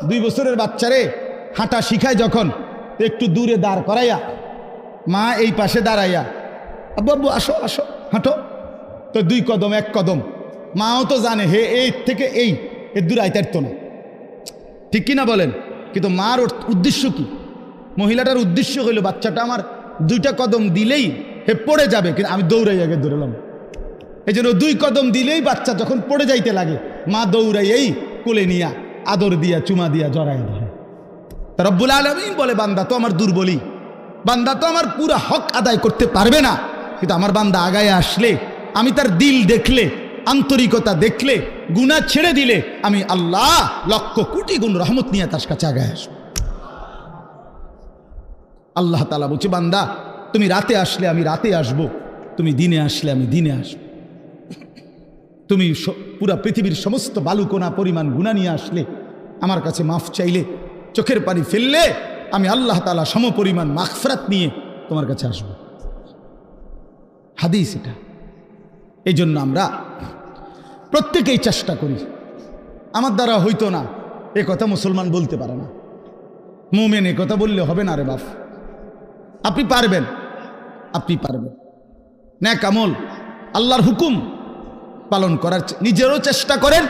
2 বছরের বাচ্চারে হাঁটা শিখায় যখন, একটু দূরে দাঁড় করাইয়া, মা এই পাশে দাঁড়াইয়া, আব্বু আব্বু আসো আসো হাঁটো, তো 2 কদম 1 কদম। মাও তো জানে হে এই থেকে এই এর দূরে আইতারতো না, ঠিক কিনা বলেন? কিন্তু মার উদ্দেশ্য কি? মহিলাটার উদ্দেশ্য হইল বাচ্চাটা আমার 2টা কদম দিলেই হে পড়ে যাবে, কিন্তু আমি দৌড়াই আগে দৌড়ালাম। এই জন্য 2 কদম দিলেই বাচ্চা যখন পড়ে যাইতে লাগে, মা দৌড়াই এই কোলে নিয়া আদর দিয়া চুমা দিয়া জড়াই ধরে। রব্বুল আলামিন বলে, বান্দা তো আমার দুর্বলী, বান্দা তো আমার পুরা হক আদায় করতে পারবে না, কিন্তু আমার বান্দা আগায় আসলে, আমি তার দিল দেখলে, আন্তরিকতা দেখলে, গুনাহ ছেড়ে দিলে, আমি আল্লাহ লক্ষ কোটি গুণ রহমত নিয়ে তার কাছে আগায় আসব। আল্লাহ তাআলা বলছে, বান্দা তুমি রাতে আসলে আমি রাতে আসব, তুমি দিনে আসলে আমি দিনে আসব। তুমি পুরা পৃথিবীর সমস্ত বালুকণা পরিমাণ গুনাহ নিয়ে আসলে, আমার কাছে মাফ চাইলে, চোখের পানি ফেললে, আমি আল্লাহ তাআলা সমপরিমাণ মাগফিরাত নিয়ে তোমার কাছে আসব। হাদিস এটা। এই জন্য আমরা প্রত্যেকেই চেষ্টা করি। আমার দ্বারা হইতো না এ কথা মুসলমান বলতে পারে না, মুমিন এ কথা বললে হবে না রে বাপ। আপনি পারবেন, আপনি পারবেন। নেক আমল, আল্লাহর হুকুম পালন করার নিজেরও চেষ্টা করেন,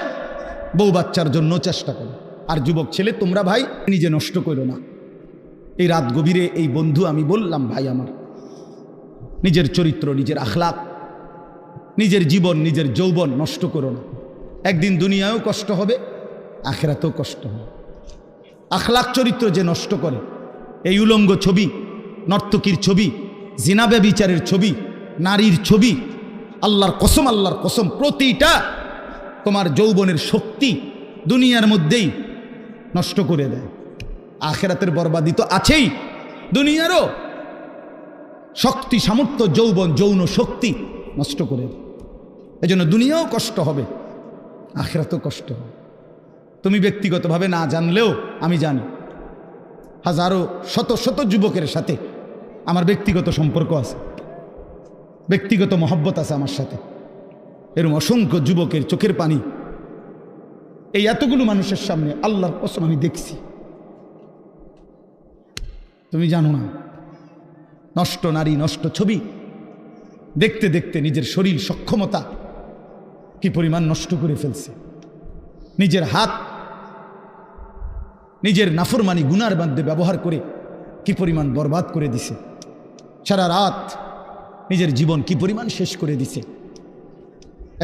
বউ বাচ্চার জন্য চেষ্টা করেন। আর যুবক ছেলে তোমরা ভাই নিজে নষ্ট করো না। এই রাত গভীরে এই বন্ধু আমি বললাম, ভাই আমার নিজের চরিত্র, নিজের আখলাক, নিজের জীবন, নিজের যৌবন নষ্ট করো না। একদিন দুনিয়ায়ও কষ্ট হবে, আখিরাতেও কষ্ট হবে। আখলাক চরিত্র যে নষ্ট করে, এই উলঙ্গ ছবি, নর্তকীর ছবি, জিনা ব্যভিচারের ছবি, নারীর ছবি, আল্লাহর কসম প্রতিটা তোমার যৌবনের শক্তি দুনিয়ার মধ্যেই নষ্ট করে দেয়। আখিরাতের বরবাদি তো আছেই, দুনিয়ারও শক্তি, সামর্থ্য, যৌবন, যৌন শক্তি নষ্ট করে দেয়। এই জন্য দুনিয়াও কষ্ট হবে, আখিরাতেও কষ্ট হবে। তুমি ব্যক্তিগতভাবে না জানলেও আমি জানি, হাজারো শত শত যুবকের সাথে আমার ব্যক্তিগত সম্পর্ক আছে, ব্যক্তিগত মহব্বত আছে আমার সাথে। এরকম অসংখ্য যুবকের চোখের পানি এই এতগুলো মানুষের সামনে আল্লাহর কসম আমি দেখছি। তুমি জানো না, নষ্ট নারী, নষ্ট ছবি দেখতে দেখতে নিজের শরীর সক্ষমতা কি পরিমাণ নষ্ট করে ফেলছে। নিজের হাত, নিজের নাফরমানি গুনার মধ্যে ব্যবহার করে কি পরিমাণ বরবাদ করে দিছে, সারা রাত নিজের জীবন কি পরিমাণ শেষ করে দিছে।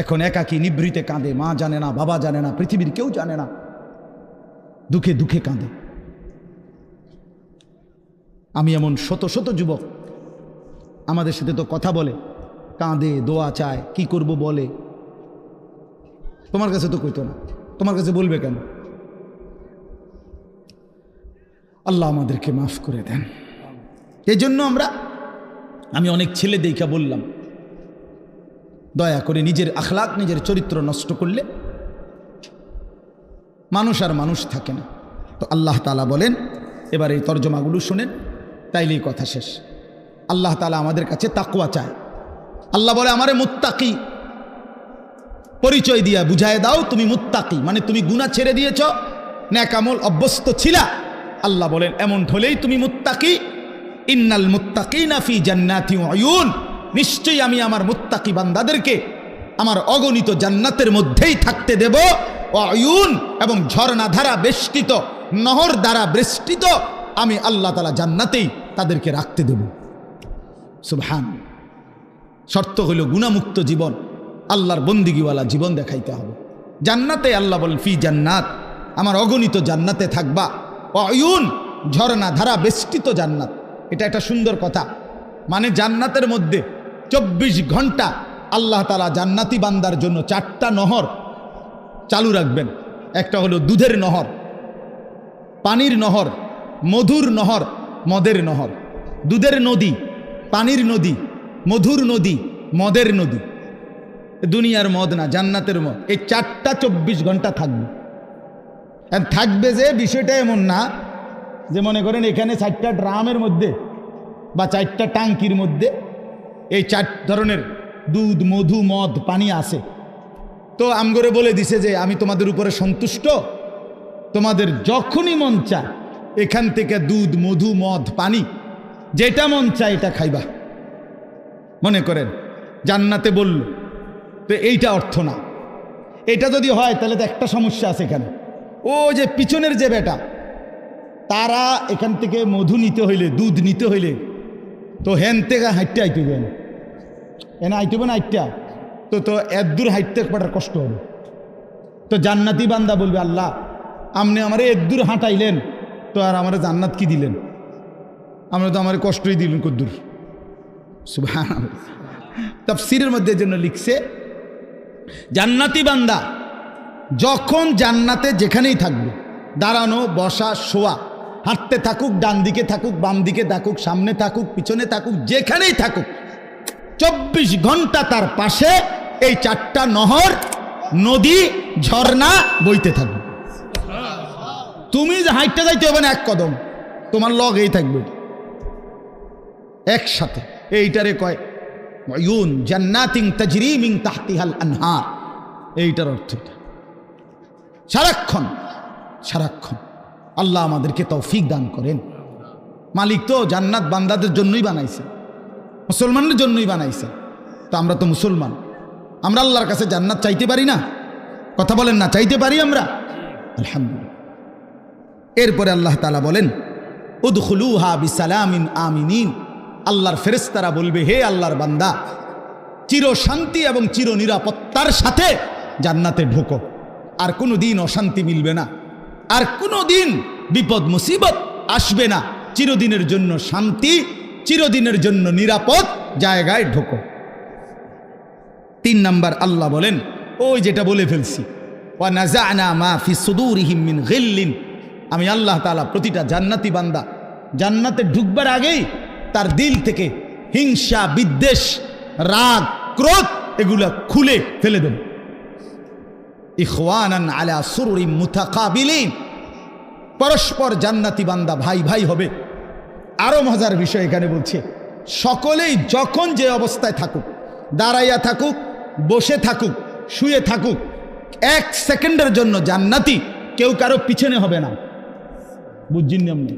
এখন একাকী নিভৃতে কাঁদে, মা জানে না, বাবা জানে না, পৃথিবীর কেউ জানে না, দুঃখে দুঃখে কাঁদে। আমি এমন শত শত যুবক আমাদের সাথে তো কথা বলে, কাঁদে, দোয়া চায়, কি করব বলে। তোমার কাছে তো কইতো না, তোমার কাছে বলবে কেন? আল্লাহ আমাদেরকে মাফ করে দেন। এই জন্য আমি অনেক ছেলে দেখা বললাম, দয়া করে নিজের আখলাক, নিজের চরিত্র নষ্ট করলে মানুষ আর মানুষ থাকে না। তো আল্লাহ তাআলা বলেন, এবার এই তর্জমাগুলো শুনেন, তাইলেই কথা শেষ। আল্লাহ তাআলা আমাদের কাছে তাকওয়া চায়। আল্লাহ বলে, আমারে মুত্তাকি পরিচয় দিয়া বুঝায় দাও তুমি মুত্তাকি, মানে তুমি গুনাহ ছেড়ে দিয়েছ, নেক আমল অভ্যস্ত ছিলা। আল্লাহ বলেন, এমন হলেই তুমি মুত্তাকি। ইন্নাল মুত্তাকিনা ফি জান্নাতি ওয়া উয়ুন, নিশ্চয়ই আমি আমার মুত্তাকি বান্দাদেরকে আমার অগণিত জান্নাতের মধ্যেই থাকতে দেব। ওয়া উয়ুন, এবং ঝর্ণা ধারা বেষ্টিত, নহর দ্বারা বেষ্টিত আমি আল্লাহ তাআলা জান্নাতেই তাদেরকে রাখতে দেব। সুবহান। শর্ত হইল গুনাহমুক্ত জীবন, আল্লাহর বন্দিগিওয়ালা জীবন দেখাইতে হবে। জান্নাতে আল্লাহ বলেন, ফি জান্নাত, আমার অগণিত জান্নাতে থাকবা। অয়ুন, ঝর্ণা ধারা বেষ্টিত জান্নাত। এটা একটা সুন্দর কথা, মানে জান্নাতের মধ্যে 24 ঘন্টা আল্লাহ তাআলা জান্নাতি বান্দার জন্য 4টা নহর চালু রাখবেন। একটা হলো দুধের নহর, পানির নহর, মধুর নহর, মদের নহর। দুধের নদী, পানির নদী, মধুর নদী, মদের নদী। দুনিয়ার মদ না, জান্নাতের মদ। এই 4টা 24 ঘন্টা থাকবে। থাকবে যে বিষয়টা এমন না যে মনে করেন এখানে 4টা ড্রামের মধ্যে বা 4টা টাঙ্কির মধ্যে এই 4 ধরনের দুধ, মধু, মদ, পানি আছে। তো আমগরে বলে দিছে যে আমি তোমাদের উপরে সন্তুষ্ট, তোমাদের যখনই মন চায় এখান থেকে দুধ, মধু, মদ, পানি যেটা মন চায় এটা খাইবা। মনে করেন জান্নাতে বলল, তো এইটা অর্থ না। এটা যদি হয় তাহলে তো একটা সমস্যা আছে এখানে। ও যে পিছনের যে বেটা, তারা এখান থেকে মধু নিতে হইলে, দুধ নিতে হইলে তো হেন থেকে হাইটতে আইতে হবে, এনে আইতে হবে না হাইটটা, তো এত দূর হাইটতে পাঠার কষ্ট হবে। তো জান্নাতি বান্দা বলবে, আল্লাহ আপনি আমারে এত দূর হাঁটাইলেন, তো আর আমার জান্নাত কি দিলেন? আমরা তো আমার কষ্টই দিলেন কদ্দূর। সুবহানাল্লাহ। তাফসীরের মধ্যে জন্য লিখছে, জান্নাতি বান্দা যখন জান্নাতে যেখানেই থাকবে, দাঁড়ানো, বসা, শোয়া, হাঁটতে থাকুক, ডান দিকে থাকুক, বাম দিকে থাকুক, সামনে থাকুক, পিছনে থাকুক, যেখানেই থাকুক, 24 ঘন্টা তার পাশে এই 4টা নহর, নদী, ঝর্ণা বইতে থাকবে। তুমি যে হাঁটতে যাইতে হবে না এক কদম, তোমার লগেই থাকবে একসাথে। এইটারে কয় ওয়ায়ুন জান্নাতিন তাজরি মিন তাহতিহাল আনহার। এইটার অর্থ এটা। সারাক্ষণ সারাক্ষণ আল্লাহ আমাদেরকে তৌফিক দান করেন। মালিক তো জান্নাত বান্দাদের জন্যই বানাইছে, মুসলমানদের জন্যই বানাইছে। তো আমরা তো মুসলমান, আমরা আল্লাহর কাছে জান্নাত চাইতে পারি না? কথা বলেন না, চাইতে পারি আমরা? আলহামদুলিল্লাহ। এরপরে আল্লাহ তাআলা বলেন, উদখুলুহা বিসালামিন আমিনিন। আল্লাহর ফেরেশতারা বলবে, হে আল্লাহর বান্দা, চির শান্তি এবং চির নিরাপত্তার সাথে জান্নাতে ঢোকো। আর কোনো দিন অশান্তি মিলবে না, আর কোনো দিন বিপদ মুসিবত আসবে না। চিরদিনের জন্য শান্তি, চিরদিনের জন্য নিরাপদ জায়গায় ঢোকো। 3 নাম্বার আল্লাহ বলেন, ওই যেটা বলে ফেলছি, ওয়া নাযা'না মা ফি সুদুরিহিম মিন গিল্লিন। আমি আল্লাহ তাআলা প্রতিটা জান্নাতি বান্দা জান্নাতে ঢুকবার আগেই তার দিল থেকে হিংসা, বিদ্বেষ, রাগ, ক্রোধ এগুলা খুলে ফেলে দেব। ইখওয়ানান আলা সুরুরিন মুতাকাবিলিন। পরস্পর জান্নাতি বান্দা ভাই ভাই হবে। আরো মজার বিষয় এখানে বলছে, সকলেই যখন যে অবস্থায় থাকুক, দাঁড়াইয়া থাকুক, বসে থাকুক, শুয়ে থাকুক, 1 সেকেন্ডের জন্য জান্নাতি কেউ কারো পিছনে হবে না। বুঝছেন আপনি?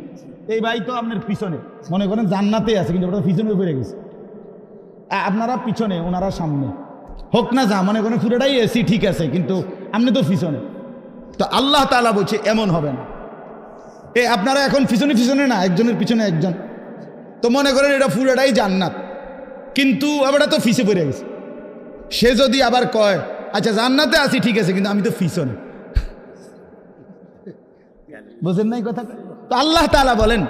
এই ভাই তো আপনার পিছনে, মনে করেন জান্নাতে আছে, কিন্তু ওটা পিছনে পড়ে গেছে। আপনারা পিছনে, ওনারা সামনে, হোক না যা, মনে করেন পুরোটাই এসি ঠিক আছে, কিন্তু আপনি তো পিছনে। তো আল্লাহ তাআলা বলছে এমন হবে না। আপনারা এখন পিছনে পিছনে না, একজনের পিছনে একজন, তো মনে করেন এটা পুরোটাই জান্নাত, কিন্তু আমরা তো ফিসে পড়ে গেছি। সে যদি আবার কয় আচ্ছা জান্নাতে আছি ঠিক আছে, কিন্তু আমি তো পিছনে, বুঝেন নাই কথা? তো আল্লাহ তাআলা বলেন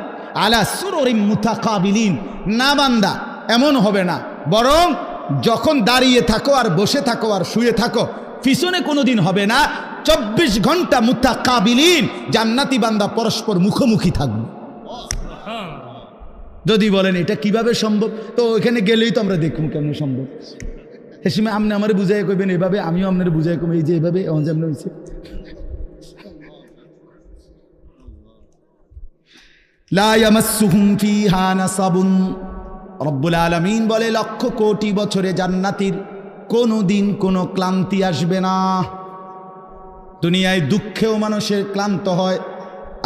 আলা সুরুরিম মুতাকাবিলিন, না বান্দা এমন হবে না, বরং যখন দাঁড়িয়ে থাকো আর বসে থাকো আর শুয়ে থাকো পিছনে কোনোদিন হবে না। 24 ঘন্টা মুতাকাবিলিন, জান্নাতি বান্দা পরস্পর মুখোমুখি থাকবে। যদি বলেন এটা কিভাবে সম্ভব, তো ওইখানে গেলেই তো আমরা দেখুন কেমন সম্ভব। সে সময় আপনি আমার বুঝাই কইবেন এভাবে, আমিও আপনার বুঝাই কম এই যে এভাবে হয়েছে। লা ইয়ামাসসুহুম ফিহা নাসাবুন, রব্বুল আলামিন বলে 1,00,000 কোটি বছরে জান্নাতীর কোনোদিন কোনো ক্লান্তি আসবে না। দুনিয়ায় দুঃখেও মানুষের ক্লান্ত হয়,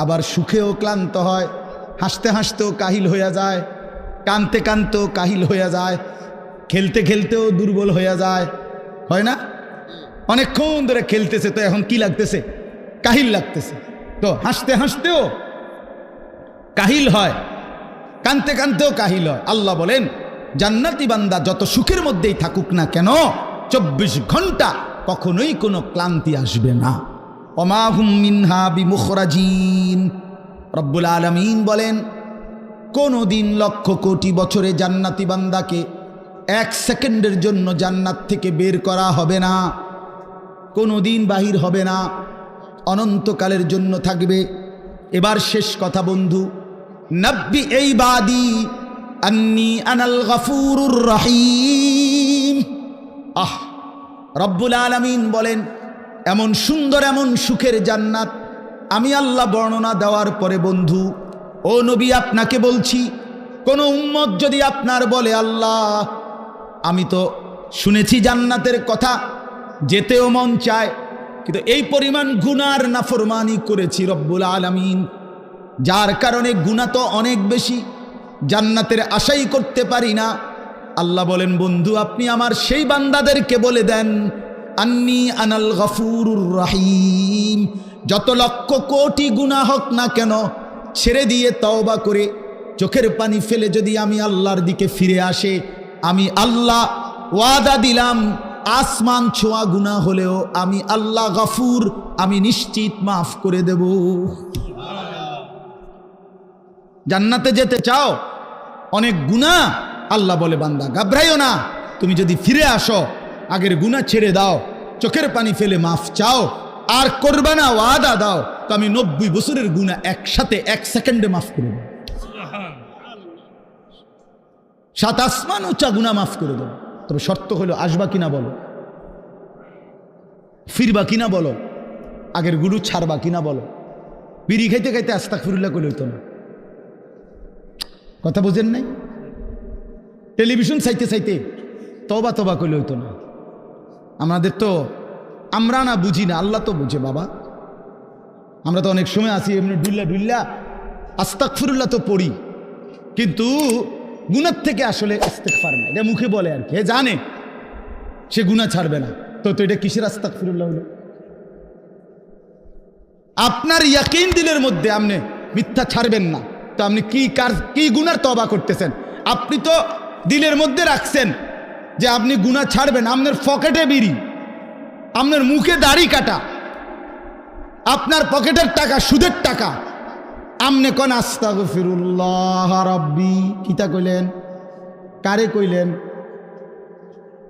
আবার সুখেও ক্লান্ত হয়, হাসতে হাসতেও কাহিল হয়ে যায়, কানতে কানতেও কাহিল হয়ে যায়, খেলতে খেলতেও দুর্বল হয়ে যায়, হয় না? অনেকক্ষণ ধরে খেলতেছে তো এখন কি লাগতেছে? কাহিল লাগতেছে। তো হাসতে হাসতেও কাহিল হয়, কানতে কানতেও কাহিল হয়। আল্লাহ বলেন জান্নাতি বান্দা যত সুখের মধ্যেই থাকুক না কেন 24 ঘন্টা কখনোই কোনো ক্লান্তি আসবে না। ওমা হুম মিনহা বিমুখরাজিন, রব্বুল আলামিন বলেন কোনোদিন 1,00,000 কোটি বছরে জান্নাতি বান্দাকে 1 সেকেন্ডের জন্য জান্নাত থেকে বের করা হবে না, কোনোদিন বাহির হবে না, অনন্তকালের জন্য থাকবে। এবার শেষ কথা বন্ধু, নব্বি ইবাদি আন্নী আনাল গফুরুর রহিম। রব্বুল আলামিন বলেন এমন সুন্দর এমন সুখের জান্নাত আমি আল্লাহ বর্ণনা দেওয়ার পরে বন্ধু ও নবী আপনাকে বলছি, কোন উম্মত যদি আপনার বলে আল্লাহ আমি তো শুনেছি জান্নাতের কথা, যেতেও মন চায়, কিন্তু এই পরিমাণ গুনার নাফরমানি করেছি রব্বুল আলামিন, যার কারণে গুনাহ তো অনেক বেশি, জান্নাতের আশাই করতে পারি না। আল্লাহ বলেন বন্ধু আপনি আমার সেই বান্দাদেরকে বলে দেন আন্নী আনাল গফুরুর রহিম, যত 1,00,000 কোটি গুনাহ হোক না কেন ছেড়ে দিয়ে তওবা করে চোখের পানি ফেলে যদি আমি আল্লাহর দিকে ফিরে আসে, আমি আল্লাহ ওয়াদা দিলাম আসমান ছোঁয়া গুনাহ হলেও আমি আল্লাহ গফুর, আমি নিশ্চিত মাফ করে দেব। জান্নাতে যেতে চাও, অনেক গুনাহ, আল্লাহ বলে বান্দা ঘাবড়াইও না, তুমি যদি ফিরে আসো আগের গুনাহ ছেড়ে দাও, চোখের পানি ফেলে মাফ চাও, আর করবে না ওয়াদা দাও, তো আমি 90 বছরের গুনাহ একসাথে 1 সেকেন্ডে মাফ করে দেব। 7 আসমান উঁচা গুনাহ মাফ করে দেব। তবে শর্ত হলো আসবা কিনা বলো, ফিরবা কিনা বলো, আগের গুরু ছাড়বা কিনা বলো। বিড়ি খাইতে খাইতে আস্তাগফিরুল্লাহ কইলে হইতো না, কথা বুঝেন নাই? টেলিভিশন চাইতে চাইতে তওবা তওবা কইলে হইতো না। আমাদের তো আমরা না বুঝি না, আল্লাহ তো বুঝে বাবা। আমরা তো অনেক সময় আছি এমনি ডুল্লা ডুল্লা আস্তাগফিরুল্লাহ তো পড়ি, কিন্তু গুনাহ থেকে আসলে ইস্তেগফার না, এটা মুখে বলে আর কি, জানে সে গুনাহ ছাড়বে না, তো এটা কিসের আস্তাগফিরুল্লাহ হলো? আপনার ইয়াকিন দিলের মধ্যে আপনি মিথ্যা ছাড়বেন না, তো আপনি কি গুনার তওবা করতেছেন? আপনি তো দিলের মধ্যে রাখছেন যে আপনি গুনাহ ছাড়বেন, আপনার পকেটে বিড়ি, আপনার মুখে দাড়ি কাটা, আপনার পকেটের টাকা সুদের টাকা, আমনে কোন আস্তাগফিরুল্লাহ রাব্বি কিতা কইলেন? কারে কইলেন?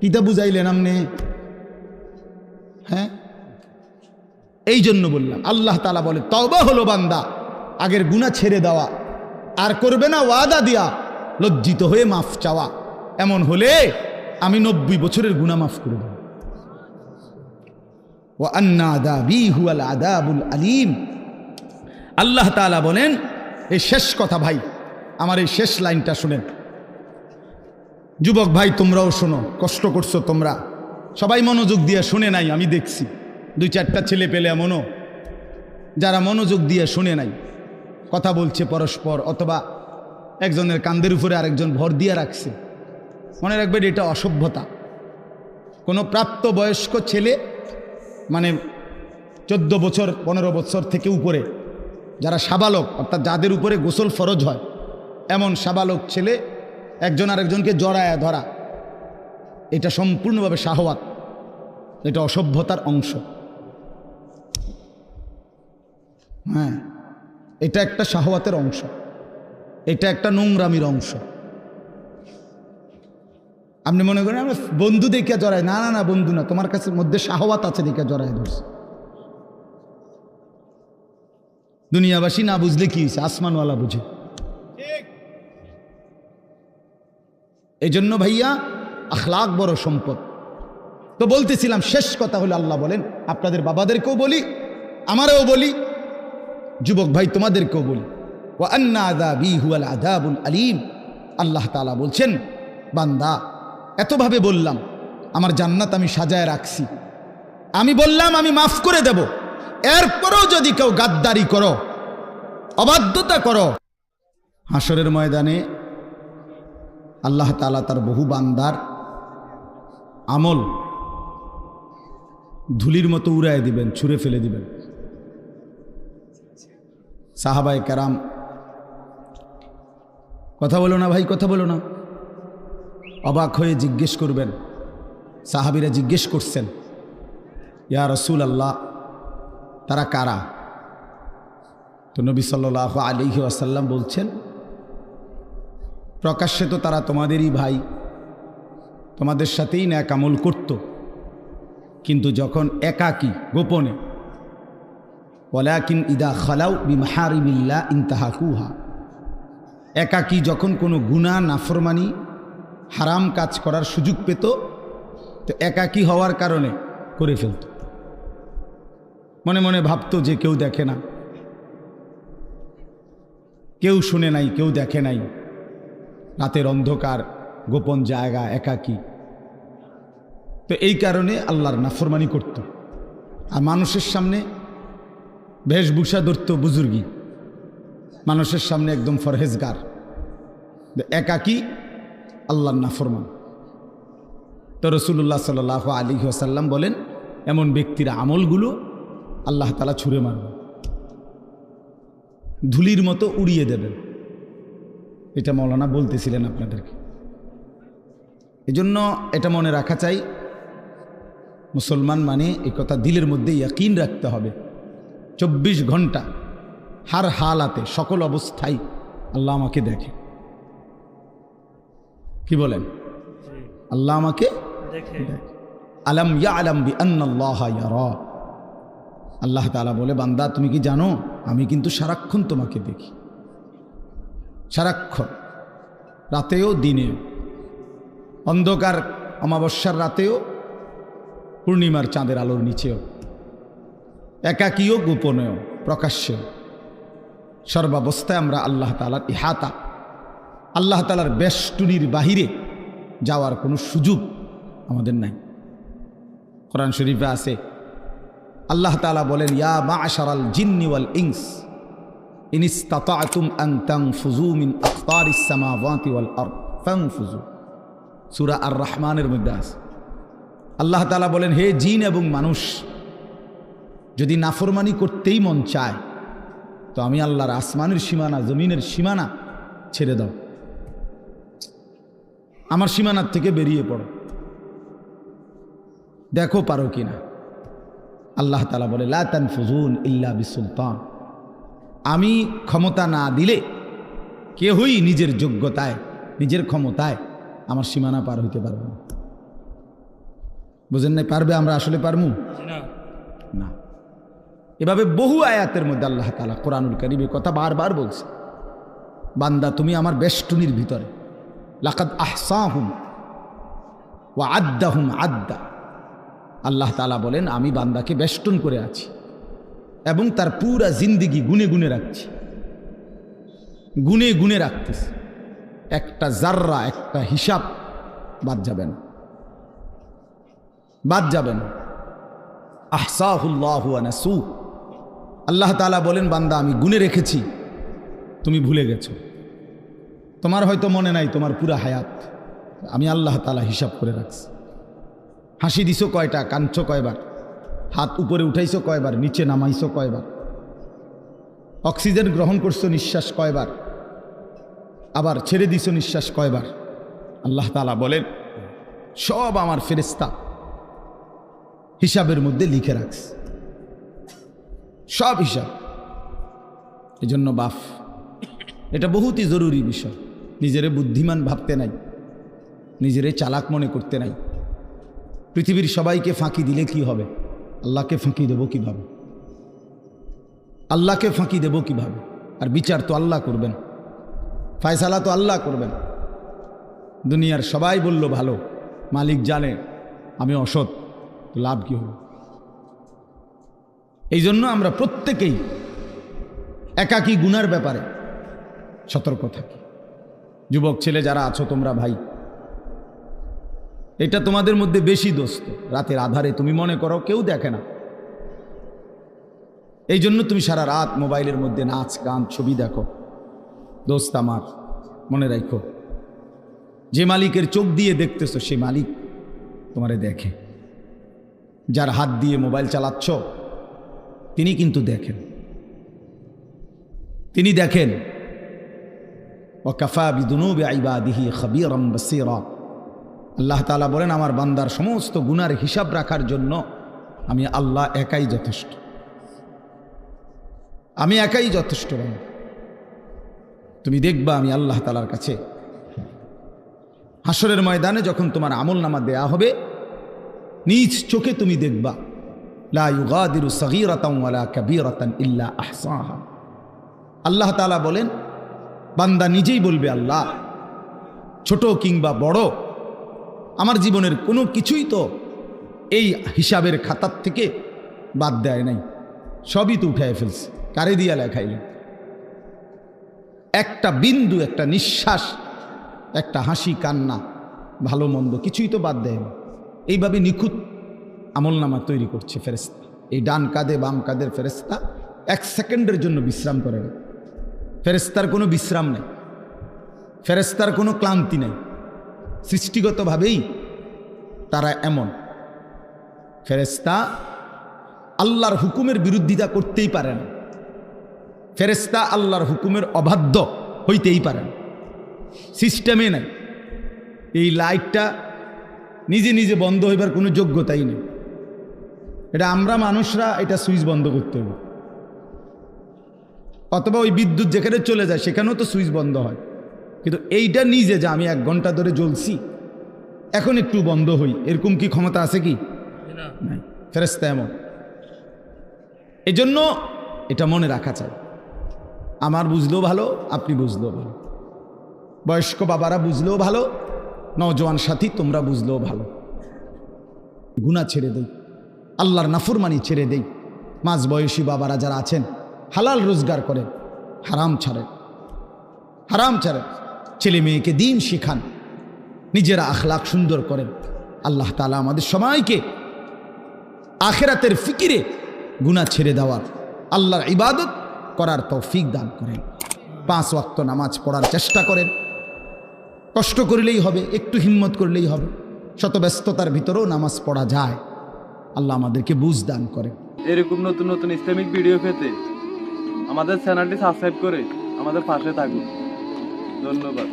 কিতা বুঝাইলেন আমনে? হ্যাঁ, এই জন্য বললাম আল্লাহ তাআলা বলে তওবা হলো বান্দা আগের গুনাহ ছেড়ে দেওয়া, আর করবে না ওয়াদা দিয়া লজ্জিত হয়ে মাফ চাওয়া। এমন হলে আমি 90 বছরের গুনাহ মাফ করে দেব। ওয়া আন্না আযাবি হুয়াল আযাবুল আলীম। আল্লাহ তাআলা বলেন এই শেষ কথা ভাই, আমার এই শেষ লাইনটা শুনেন। যুবক ভাই তোমরাও শোনো, কষ্ট করছো তোমরা সবাই, মনোযোগ দিয়ে শুনে নাই, আমি দেখছি 2-4টা ছেলে পেলে এমনও যারা মনোযোগ দিয়ে শুনে নাই, কথা বলছে পরস্পর, অথবা একজনের কান্দের উপরে আরেকজন ভর দিয়ে রাখছে। মনে রাখবেন এটা অসভ্যতা। কোনো প্রাপ্তবয়স্ক ছেলে মানে 14 বছর 15 বছর থেকে উপরে যারা সাবালক অর্থাৎ যাদের উপরে গোসল ফরজ হয় এমন সাবালক ছেলে একজন আরেকজনকে জড়ায়া ধরা, এটা সম্পূর্ণভাবে শাহওয়াত, এটা অসভ্যতার অংশ। হ্যাঁ, এটা একটা শাহওয়াতের অংশ, এটা একটা নোংরামির অংশ। আপনি মনে করেন আমরা বন্ধু দেখে জড়াই, না না না, বন্ধু না, তোমার কাছে মধ্যে শাহওয়াত আছে দেখে জড়াই ধরছে। দুনিয়াবাসী না বুঝলে কি হয়েছে, আসমানওয়ালা বুঝে। এই জন্য ভাইয়া আখলাক বড় সম্পদ। তো বলতেছিলাম, শেষ কথা হলো আল্লাহ বলেন, আপনাদের বাবাদেরকেও বলি, আমারও বলি, যুবক ভাই তোমাদেরকেও বলি, ওয়া আন্না আযাবি হুয়াল আযাবুল আলীম। আল্লাহ তাআলা বলছেন, বান্দা এতভাবে বললাম, আমার জান্নাত আমি সাজায় রাখছি, আমি বললাম আমি মাফ করে দেব, এরপরও যদি কেউ গাদ্দারি করো, অবাধ্যতা করো, হাসরের ময়দানে আল্লাহ তাআলা তার বহু বান্দার আমল ধুলির মতো উড়ায় দিবেন, ছুঁড়ে ফেলে দিবেন। সাহাবায়ে কেরাম, কথা বলো না ভাই, কথা বলো না, অবাক হয়ে জিজ্ঞেস করবেন। সাহাবীরা জিজ্ঞেস করছেন, ইয়া রাসূলুল্লাহ, তারা কারা? তো নবী সাল্লাল্লাহু আলাইহি ওয়াসাল্লাম বলছেন, প্রকাশ্যে তো তারা তোমাদেরই ভাই, তোমাদের সাথেই নেক আমল করত, কিন্তু যখন একাকী গোপনে, ওয়ালাকিন ইদা খালাউ বিমাহারিমিল্লাহ ইনতাহাকুহা, একাকী যখন কোনো গুনাহ নাফরমানি হারাম কাজ করার সুযোগ পেত, তো একাকী হওয়ার কারণে করে ফেলত। মনে মনে ভাবতো যে কেউ দেখে না, কেউ শুনে নাই, কেউ দেখে নাই, রাতের অন্ধকার গোপন জায়গা, একাকী। তো এই কারণে আল্লাহর নাফরমানি করত, আর মানুষের সামনে বেশভূষা ধরত বুজুর্গি, মানুষের সামনে একদম ফরহেজগার, একাকী আল্লাহর নাফরমান। তো রাসূলুল্লাহ সাল্লাল্লাহু আলাইহি ওয়াসাল্লাম বলেন, এমন ব্যক্তির আমলগুলো আল্লাহ তাআলা ছুঁড়ে মারবেন, ধুলির মতো উড়িয়ে দেবেন। এটা মাওলানা বলতেছিলেন আপনাদেরকে। এজন্য এটা মনে রাখা চাই, মুসলমান মানে এই কথা দিলের মধ্যে ইয়াকিন রাখতে হবে, 24 ঘন্টা হার হালাতে সকল অবস্থায় আল্লাহ আমাকে দেখে। কি বলেন? আল্লাহ আমাকে দেখে। আলাম ইয়ালাম বিআন্নাল্লাহা ইয়ারা। আল্লাহ তাআলা বলে, বান্দা তুমি কি জানো আমি কিন্তু সারাক্ষণ তোমাকে দেখি, সারাক্ষণ, রাতেও দিনেও, অন্ধকার অমাবস্যার রাতেও, পূর্ণিমার চাঁদের আলোর নিচেও, একাকীও গোপনেও প্রকাশ্যেও, সর্বাবস্থায় আমরা আল্লাহ তাআলার ইহাতা, আল্লাহ তাআলার বেষ্টনীর বাহিরে যাওয়ার কোনো সুযোগ আমাদের নাই। কোরআন শরীফে আছে, আল্লাহ তাআলা বলেন, ইয়া মা'শারাল জিন্নি ওয়াল ইনস ইন ইসতাতা'তুম আন তানফুযু মিন আকতারিস সামাওয়াতি ওয়াল আরদ ফানফুযু। সূরা আর রহমানের মধ্যে আছে। আল্লাহ তাআলা বলেন, হে জিন এবং মানুষ, যদি নাফরমানি করতেই মন চায় তো আমি আল্লাহর আসমানের সীমানা, জমিনের সীমানা ছেড়ে দাও, আমার সীমানার থেকে বেরিয়ে পড়ো, দেখো পারো কিনা। আল্লাহ তাআলা বলে, লা তানফুজুন ইল্লা বিসুলতান। আমি ক্ষমতা না দিলে কেউই নিজের যোগ্যতায়, নিজের ক্ষমতায় আমার সীমানা পার হইতে পারবে না। বুঝেন নাই? পারবে? আমরা আসলে পারবো না। এভাবে বহু আয়াতের মধ্যে আল্লাহ তাআলা কোরআনুল কারীমে কথা বারবার বলছে, বান্দা তুমি আমার বেষ্টনীর ভিতরে, লাকাদ আহসাহুম ওয়া আদ্দাহুম আদ্দা। আল্লাহ তাআলা বলেন, আমি বান্দাকে বেষ্টন করে আছি এবং তার পুরা জিন্দেগি গুনে গুনে রাখছি, গুনে গুনে রাখতেছি, একটা জাররা, একটা হিসাব বাদ যাবে না, বাদ যাবে না। আহসাহুল্লাহু ওয়া নাসু। আল্লাহ তাআলা বলেন, বান্দা আমি গুনে রেখেছি, তুমি ভুলে গেছো, তোমার হয়তো মনে নাই তোমার পুরা হায়াত, আমি আল্লাহ তাআলা হিসাব করে রাখছি। হাসি দিছো কয়টা, কাঁদছো কয়বার, হাত উপরে উঠাইছো কয়বার, নিচে নামাইছো কয়বার, অক্সিজেন গ্রহণ করছো নিঃশ্বাস কয়বার, আবার ছেড়ে দিছো নিঃশ্বাস কয়বার। আল্লাহ তাআলা বলেন সব আমার ফেরেশতা হিসাবের মধ্যে লিখে রাখছে, সব হিসাব। এজন্য বাফ, এটা বহুতই জরুরি বিষয়। নিজেরে বুদ্ধিমান ভাবতে নাই, নিজেরে চালাক মনে করতে নাই। পৃথিবীর সবাইকে ফাঁকি দিলে কি হবে? আল্লাহকে ফাঁকি দেব কিভাবে? আল্লাহকে ফাঁকি দেব কিভাবে? আর বিচার তো আল্লাহ করবেন, ফায়সালা তো আল্লাহ করবেন। দুনিয়ার সবাই বলল ভালো, মালিক জানে আমি অসৎ, লাভ কি হবে? এই জন্য আমরা প্রত্যেকেই একাকী গুনার ব্যাপারে সতর্ক থাকি। যুবক ছেলে যারা আছো তোমরা ভাই, এটা তোমাদের মধ্যে বেশি দোস্ত। রাতের আধারে তুমি মনে করো কেউ দেখে না, এই জন্য তুমি সারা রাত মোবাইলের মধ্যে নাচ গান ছবি দেখো। দোস্ত আমার, মনে রাখো, যে মালিকের চোখ দিয়ে দেখতেছো সে মালিক তোমারে দেখে। যার হাত দিয়ে মোবাইল চালাচ্ছ তিনি কিন্তু দেখেন, তিনি দেখেন। ওয়াকাফা বিদুনুবি ইবাদিহি খাবীরাম বাসীরা। আল্লাহ তাআলা বলেন আমার বান্দার সমস্ত গুনার হিসাব রাখার জন্য আমি আল্লাহ একাই যথেষ্ট, আমি একাই যথেষ্ট। তুমি দেখবা আমি আল্লাহ তাআলার কাছে হাসরের ময়দানে যখন তোমার আমলনামা দেয়া হবে, নিজ চোখে তুমি দেখবা লা ইউগাদিরু সগীরাতান ওয়ালা কাবীরাতান ইল্লা আহসাহা। আল্লাহ তাআলা বলেন বান্দা নিজেই বলবে আল্লাহ ছোট কিংবা বড় আমার জীবনের কোনো কিছুই তো এই হিসাবের খাতার থেকে বাদ দেয় নাই, সবই তো উঠায় ফেলছে। কারে দিয়া লেখাইলেন? একটা বিন্দু, একটা নিঃশ্বাস, একটা হাসি কান্না, ভালো মন্দ কিছুই তো বাদ দেয় না। এইভাবে নিখুঁত আমলনামা তৈরি করছে ফেরেশতা। এই ডান কাঁধে বাম কাঁধের ফেরেশতা এক সেকেন্ডের জন্য বিশ্রাম করে না। ফেরেশতার কোনো বিশ্রাম নেই, ফেরেশতার কোনো ক্লান্তি নেই। সৃষ্টিগতভাবেই তারা এমন। ফেরেশতা আল্লাহর হুকুমের বিরোধিতা করতেই পারে না, ফেরেশতা আল্লাহর হুকুমের অবাধ্য হইতেই পারে না, সিস্টেমে নাই। এই লাইটটা নিজে নিজে বন্ধ হইবার কোনো যোগ্যতাই নেই। এটা আমরা মানুষরা এটা সুইচ বন্ধ করতে হবে, অথবা ওই বিদ্যুৎ যেখানে চলে যায় সেখানেও তো সুইচ বন্ধ হয়। কিন্তু এইটা নিজে যে আমি 1 ঘন্টা ধরে জ্বলছি এখন একটু বন্ধ হই, এরকম কি ক্ষমতা আছে কি? নাই। ফেরেশতা এমন। এজন্য এটা মনে রাখা চাই। আমার বুঝলেও ভালো, আপনি বুঝলেও ভালো, বয়স্ক বাবারা বুঝলেও ভালো, নওজোয়ান সাথী তোমরা বুঝলেও ভালো। গুনাহ ছেড়ে দেই, আল্লাহর নাফরমানি ছেড়ে দেই। মাঝ বয়সী বাবারা যারা আছেন হালাল রোজগার করেন, হারাম ছাড়েন, হারাম ছাড়েন। ছেলে মেয়েকে দিন শিখান, নিজেরা আখলাক সুন্দর করেন। আল্লাহ তাআলা আমাদের সবাইকে আখিরাতের ফিকিরে গুনাহ ছেড়ে দেওয়ার, আল্লাহর ইবাদত করার তৌফিক দান করেন। 5 ওয়াক্ত নামাজ পড়ার চেষ্টা করেন। কষ্ট করলেই হবে, একটু হিম্মত করলেই হবে। শত ব্যস্ততার ভিতরেও নামাজ পড়া যায়। আল্লাহ আমাদেরকে বুঝ দান করেন। এরকম নতুন নতুন ইসলামিক ভিডিও পেতে আমাদের চ্যানেলটি সাবস্ক্রাইব করে আমাদের পাশে থাকুন। ধন্যবাদ।